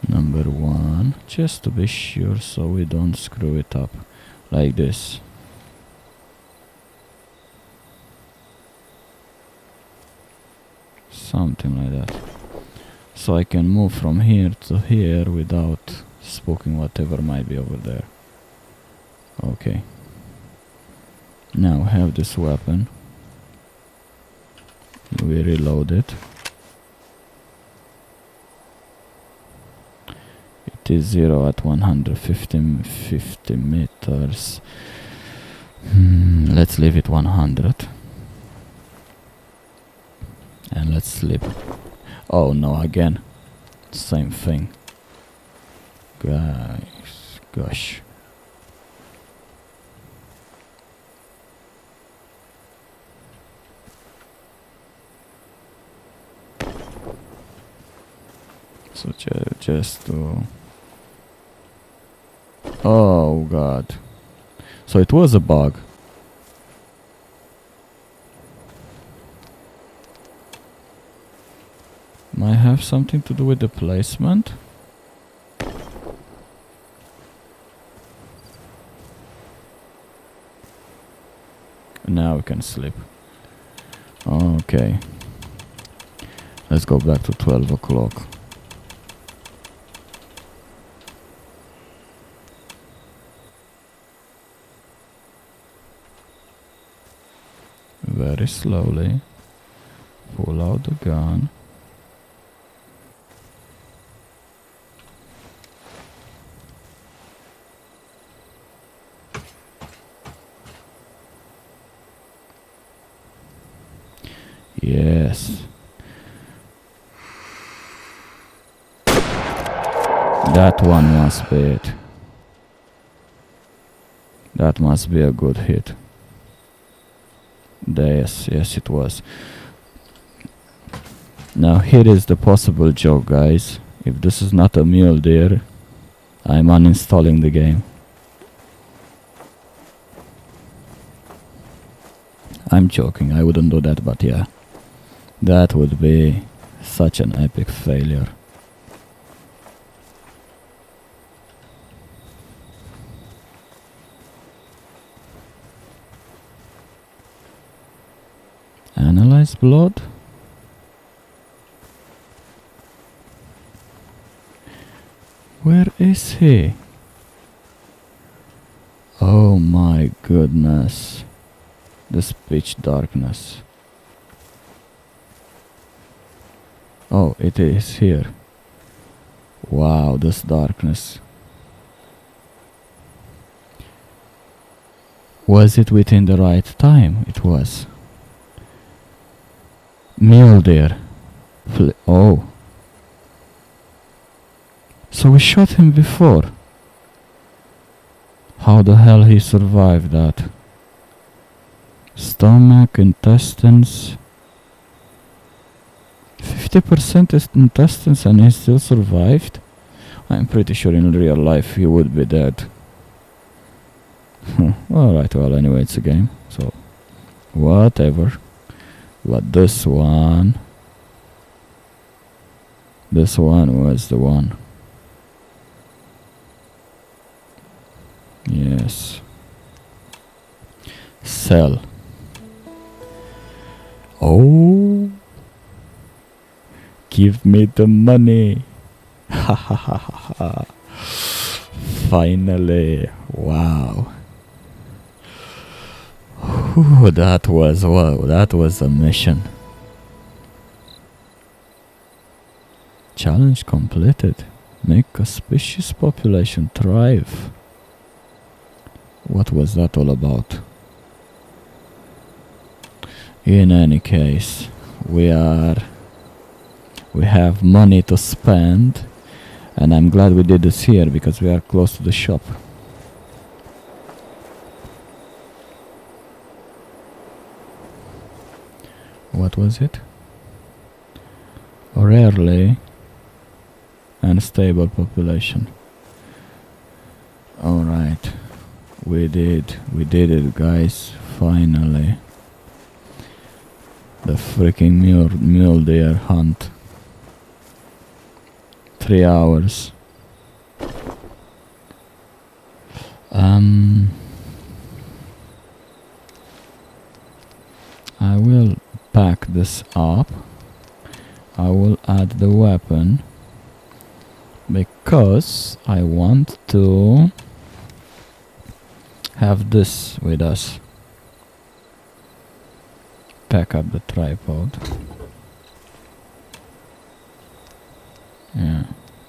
Number 1, just to be sure so we don't screw it up like this. Something like that. So I can move from here to here without spooking whatever might be over there. Okay. Now have this weapon. We reload it. It is 0 at 150 meters. Let's leave it 100. And let's sleep. Oh no, again. Same thing. Guys, gosh. So just to... Oh god. So it was a bug. Might have something to do with the placement. Now we can sleep. Okay. Let's go back to 12 o'clock. Very slowly. Pull out the gun. Yes. That one must be it. That must be a good hit. Yes, it was. Now here is the possible joke, guys. If this is not a mule deer, I'm uninstalling the game. I'm joking, I wouldn't do that, but yeah. That would be such an epic failure. Analyze blood? Where is he? Oh my goodness. This pitch darkness. Oh, it is here. Wow, this darkness. Was it within the right time? It was. Mule deer. Oh. So we shot him before. How the hell he survived that? Stomach, intestines. 50% is intestines and he still survived? I'm pretty sure in real life he would be dead. Alright, well anyway it's a game, so whatever. But this one was the one. Yes. Sell. Oh, give me the money. Ha ha ha ha ha. Finally. Wow. Whew, that was a mission. Challenge completed. Make a species population thrive. What was that all about? In any case, we have money to spend, and I'm glad we did this here because we are close to the shop. What was it? Rarely unstable population. Alright. We did it, guys, finally. The freaking mule deer hunt. 3 hours. I will pack this up. I will add the weapon because I want to have this with us. Pack up the tripod. Yeah,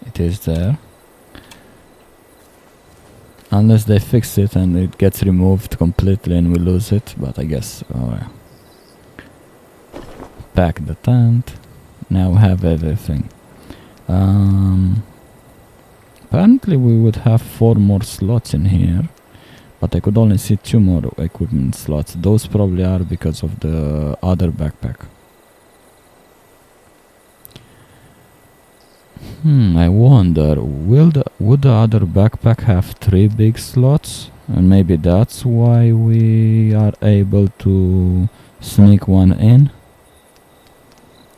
it is there. Unless they fix it and it gets removed completely and we lose it, but I guess, oh yeah. Pack the tent. Now we have everything. Apparently we would have 4 more slots in here, but I could only see 2 more equipment slots. Those probably are because of the other backpack. I wonder, would the other backpack have 3 big slots? And maybe that's why we are able to sneak one in?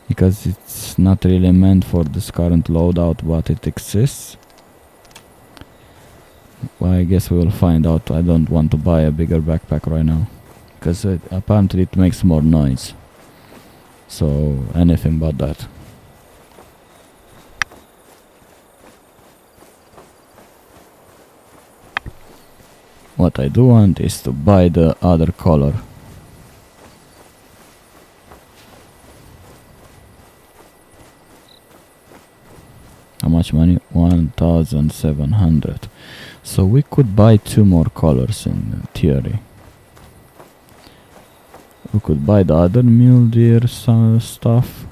Because it's not really meant for this current loadout, but it exists. Well, I guess we will find out. I don't want to buy a bigger backpack right now, because apparently it makes more noise. So anything but that. What I do want is to buy the other color. How much money? 1,700. So we could buy 2 more colors in theory. We could buy the other mule deer stuff.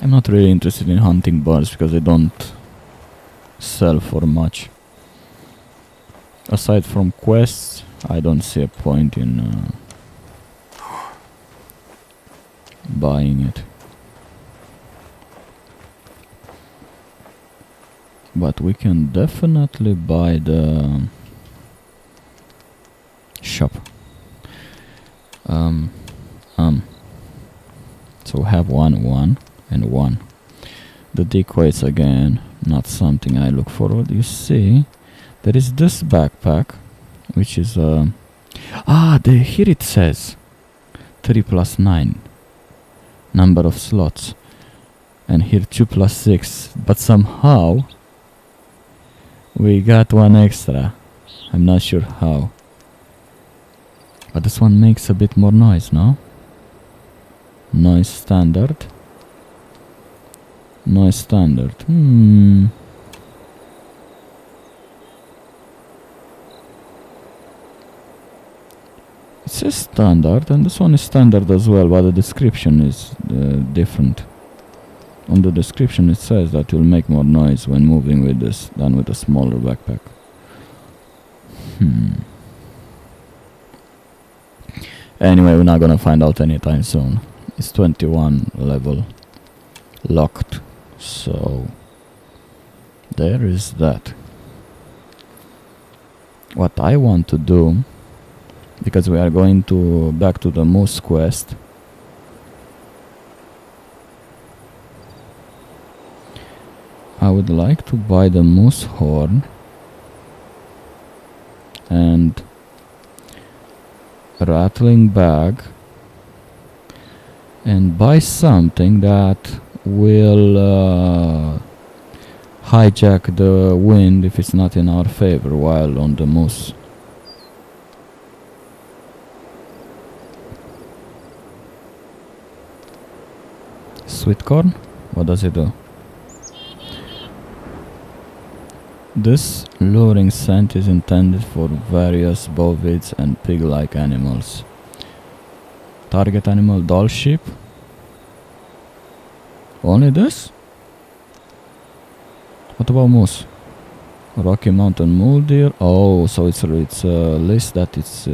I'm not really interested in hunting birds because they don't sell for much. Aside from quests, I don't see a point in buying it. But we can definitely buy the shop. So we have 1, and 1. The decoys again, not something I look forward. You see, there is this backpack, which is here it says 3 + 9 number of slots, and here 2 + 6, but somehow we got 1 extra. I'm not sure how, but this one makes a bit more noise, no? Noise standard. Noise standard. It says standard, and this one is standard as well, but the description is different. On the description it says that you'll make more noise when moving with this than with a smaller backpack. Anyway, we're not gonna find out anytime soon. It's 21 level locked, so there is that. What I want to do, because we are going to back to the moose quest, I would like to buy the moose horn and rattling bag and buy something that will hijack the wind if it's not in our favor while on the moose. Sweet corn? What does it do? This luring scent is intended for various bovids and pig-like animals. Target animal doll sheep? Only this? What about moose? Rocky Mountain mule deer? Oh, so it's a list that it's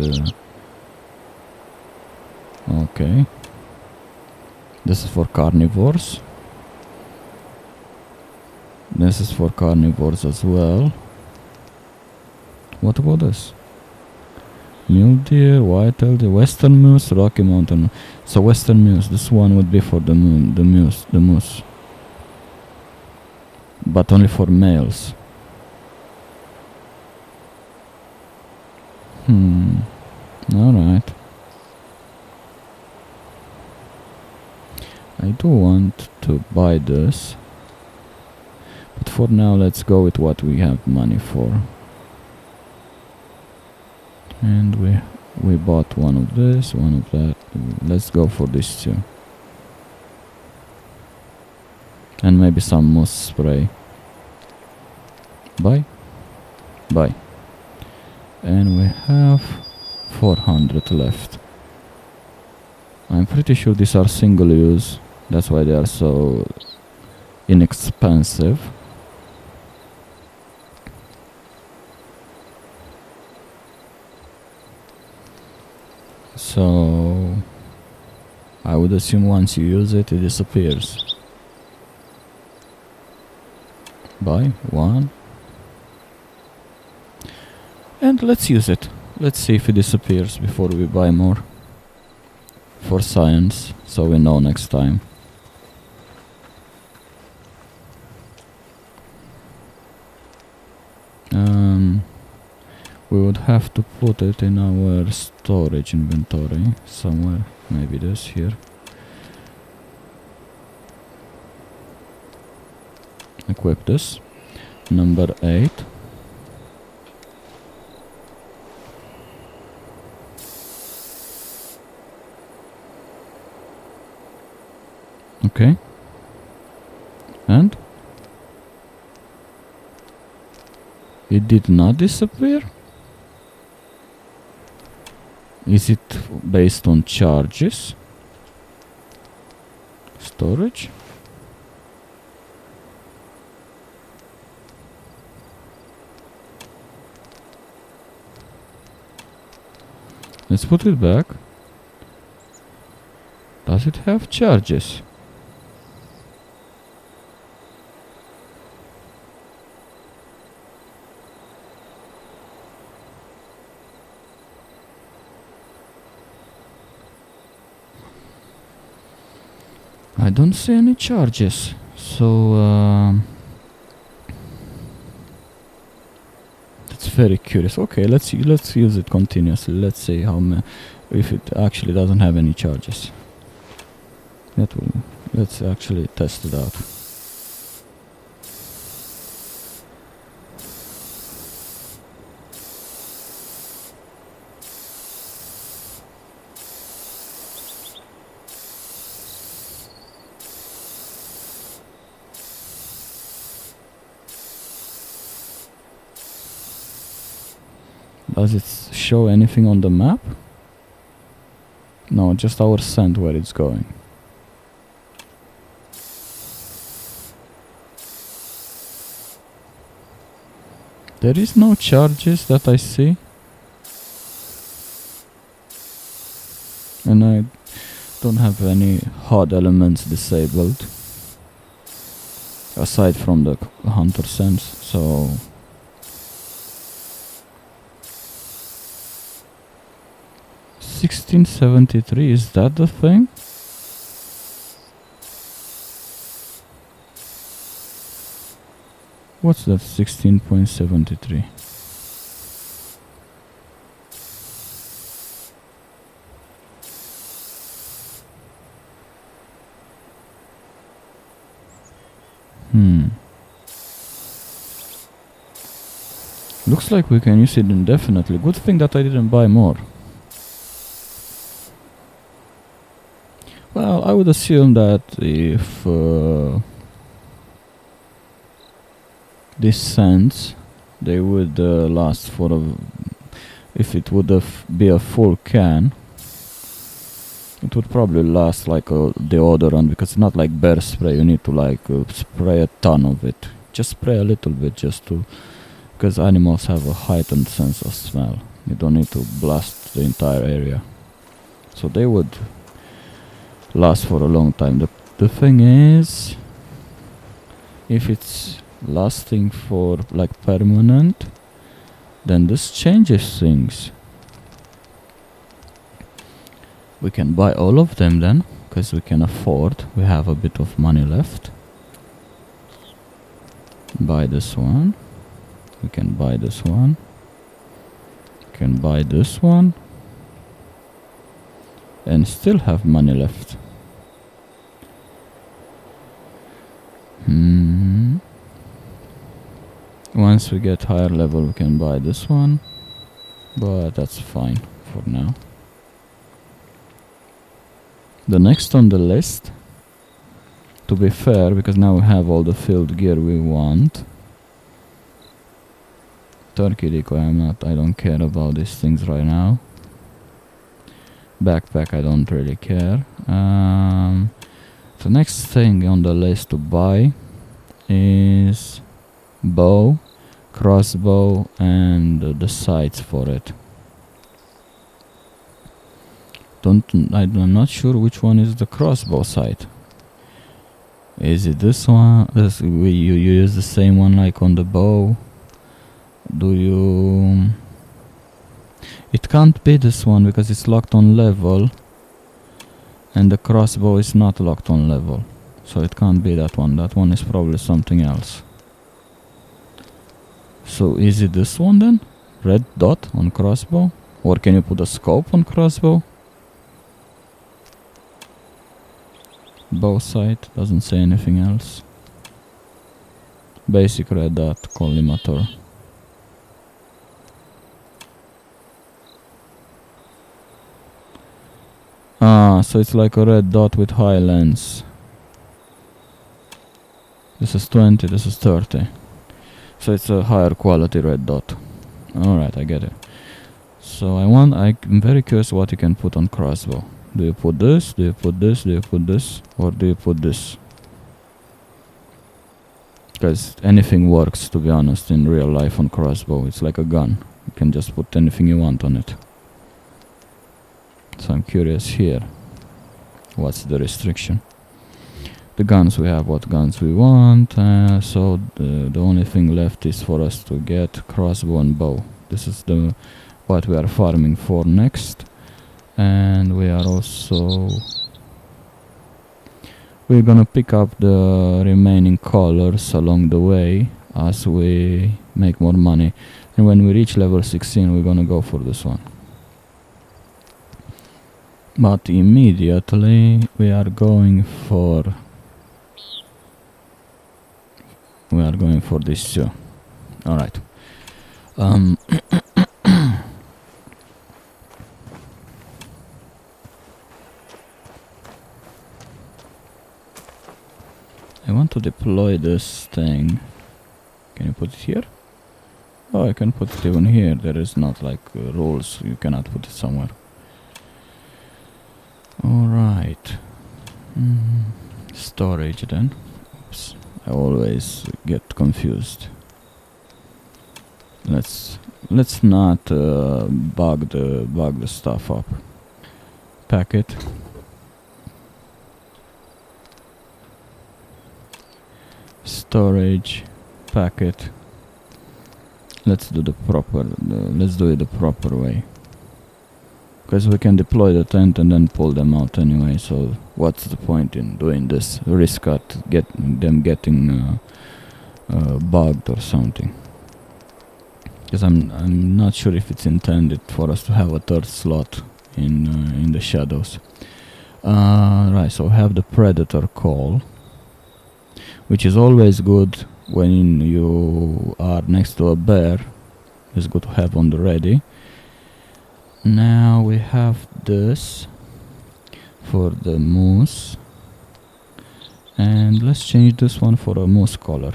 okay. This is for carnivores. This is for carnivores as well. What about this? Mule deer, white-tailed deer, western moose, Rocky Mountain. So western moose. This one would be for the moose, but only for males. All right. I do want to buy this. But for now, let's go with what we have money for. And we bought one of this, one of that. Let's go for these two. And maybe some moose spray. Buy. Buy. And we have 400 left. I'm pretty sure these are single use. That's why they are so inexpensive. So I would assume once you use it, it disappears. Buy one. And let's use it. Let's see if it disappears before we buy more. For science, so we know next time. We would have to put it in our storage inventory somewhere. Maybe this here. Equip this. Number 8. Okay. And? It did not disappear? Is it based on charges? Storage? Let's put it back. Does it have charges? I don't see any charges, so that's very curious. Okay, let's use it continuously. Let's see how if it actually doesn't have any charges. Let's actually test it out. Does it show anything on the map? No, just our scent where it's going. There is no charges that I see. and I don't have any hard elements disabled aside from the hunter sense, so 1673, is that the thing? What's that 16.73? Looks like we can use it indefinitely. Good thing that I didn't buy more. Well, I would assume that if these scents, they would last for if it would be a full can, it would probably last like a deodorant, because it's not like bear spray. You need to like spray a ton of it. Just spray a little bit, just to, because animals have a heightened sense of smell. You don't need to blast the entire area, so they would last for a long time. The thing is, if it's lasting for like permanent, then this changes things. We can buy all of them then, because we can afford. We have a bit of money left. Buy this one. We can buy this one. We can buy this one. And still have money left. Once we get higher level, we can buy this one, but that's fine for now. The next on the list, to be fair, because now we have all the field gear we want. Turkey decoy, I don't care about these things right now. Backpack, I don't really care. The next thing on the list to buy is bow, crossbow, and the sights for it. I'm not sure which one is the crossbow sight. Is it this one? You use the same one like on the bow? Do you... It can't be this one because it's locked on level, and the crossbow is not locked on level, so it can't be that one. That one is probably something else. So is it this one then? Red dot on crossbow? Or can you put a scope on crossbow? Bow sight, doesn't say anything else. Basic red dot collimator. So it's like a red dot with high lens. This is 20, this is 30. So it's a higher quality red dot. Alright, I get it. So I'm very curious what you can put on crossbow. Do you put this? Do you put this? Do you put this? Or do you put this? Because anything works, to be honest, in real life on crossbow. It's like a gun. You can just put anything you want on it. So I'm curious here. What's the restriction? The guns we have what guns we want. So the only thing left is for us to get crossbow and bow. This is what we are farming for next. And we are also... We're gonna pick up the remaining colors along the way as we make more money. And when we reach level 16, we're gonna go for this one. But immediately we are going for this too. Alright. I want to deploy this thing. Can you put it here? Oh, I can put it even here. There is not like rules. You cannot put it somewhere. Alright. Storage then. Oops. I always get confused. Let's not bug the stuff up. packet. Storage packet. Let's do let's do it the proper way. Because we can deploy the tent and then pull them out anyway, so what's the point in doing this? Risk at getting bugged or something. Because I'm not sure if it's intended for us to have a third slot in the shadows. Right, so have the predator call, which is always good when you are next to a bear. It's good to have on the ready. Now we have this for the moose, and let's change this one for a moose collar.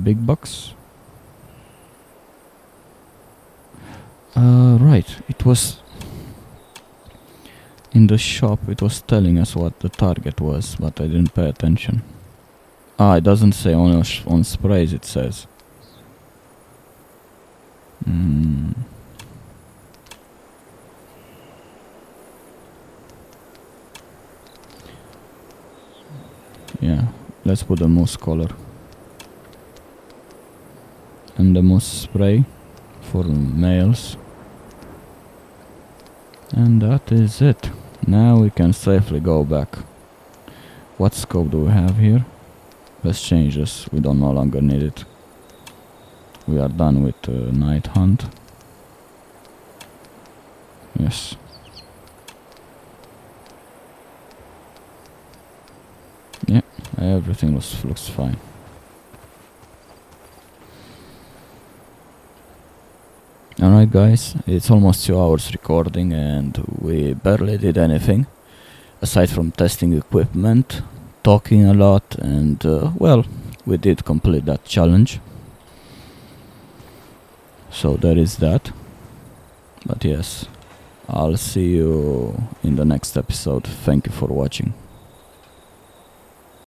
Big bucks. Right, it was in the shop, it was telling us what the target was, but I didn't pay attention. Ah, it doesn't say on sprays, it says. Yeah, let's put the moose collar and the moose spray for males, and that is it. Now we can safely go back. What scope do we have here? Let's change this, we don't no longer need it. We are done with night hunt. Yes. Yeah, everything looks fine. Alright guys, it's almost 2 hours recording and we barely did anything aside from testing equipment, talking a lot, and well, we did complete that challenge. So that is that. But yes, I'll see you in the next episode. Thank you for watching.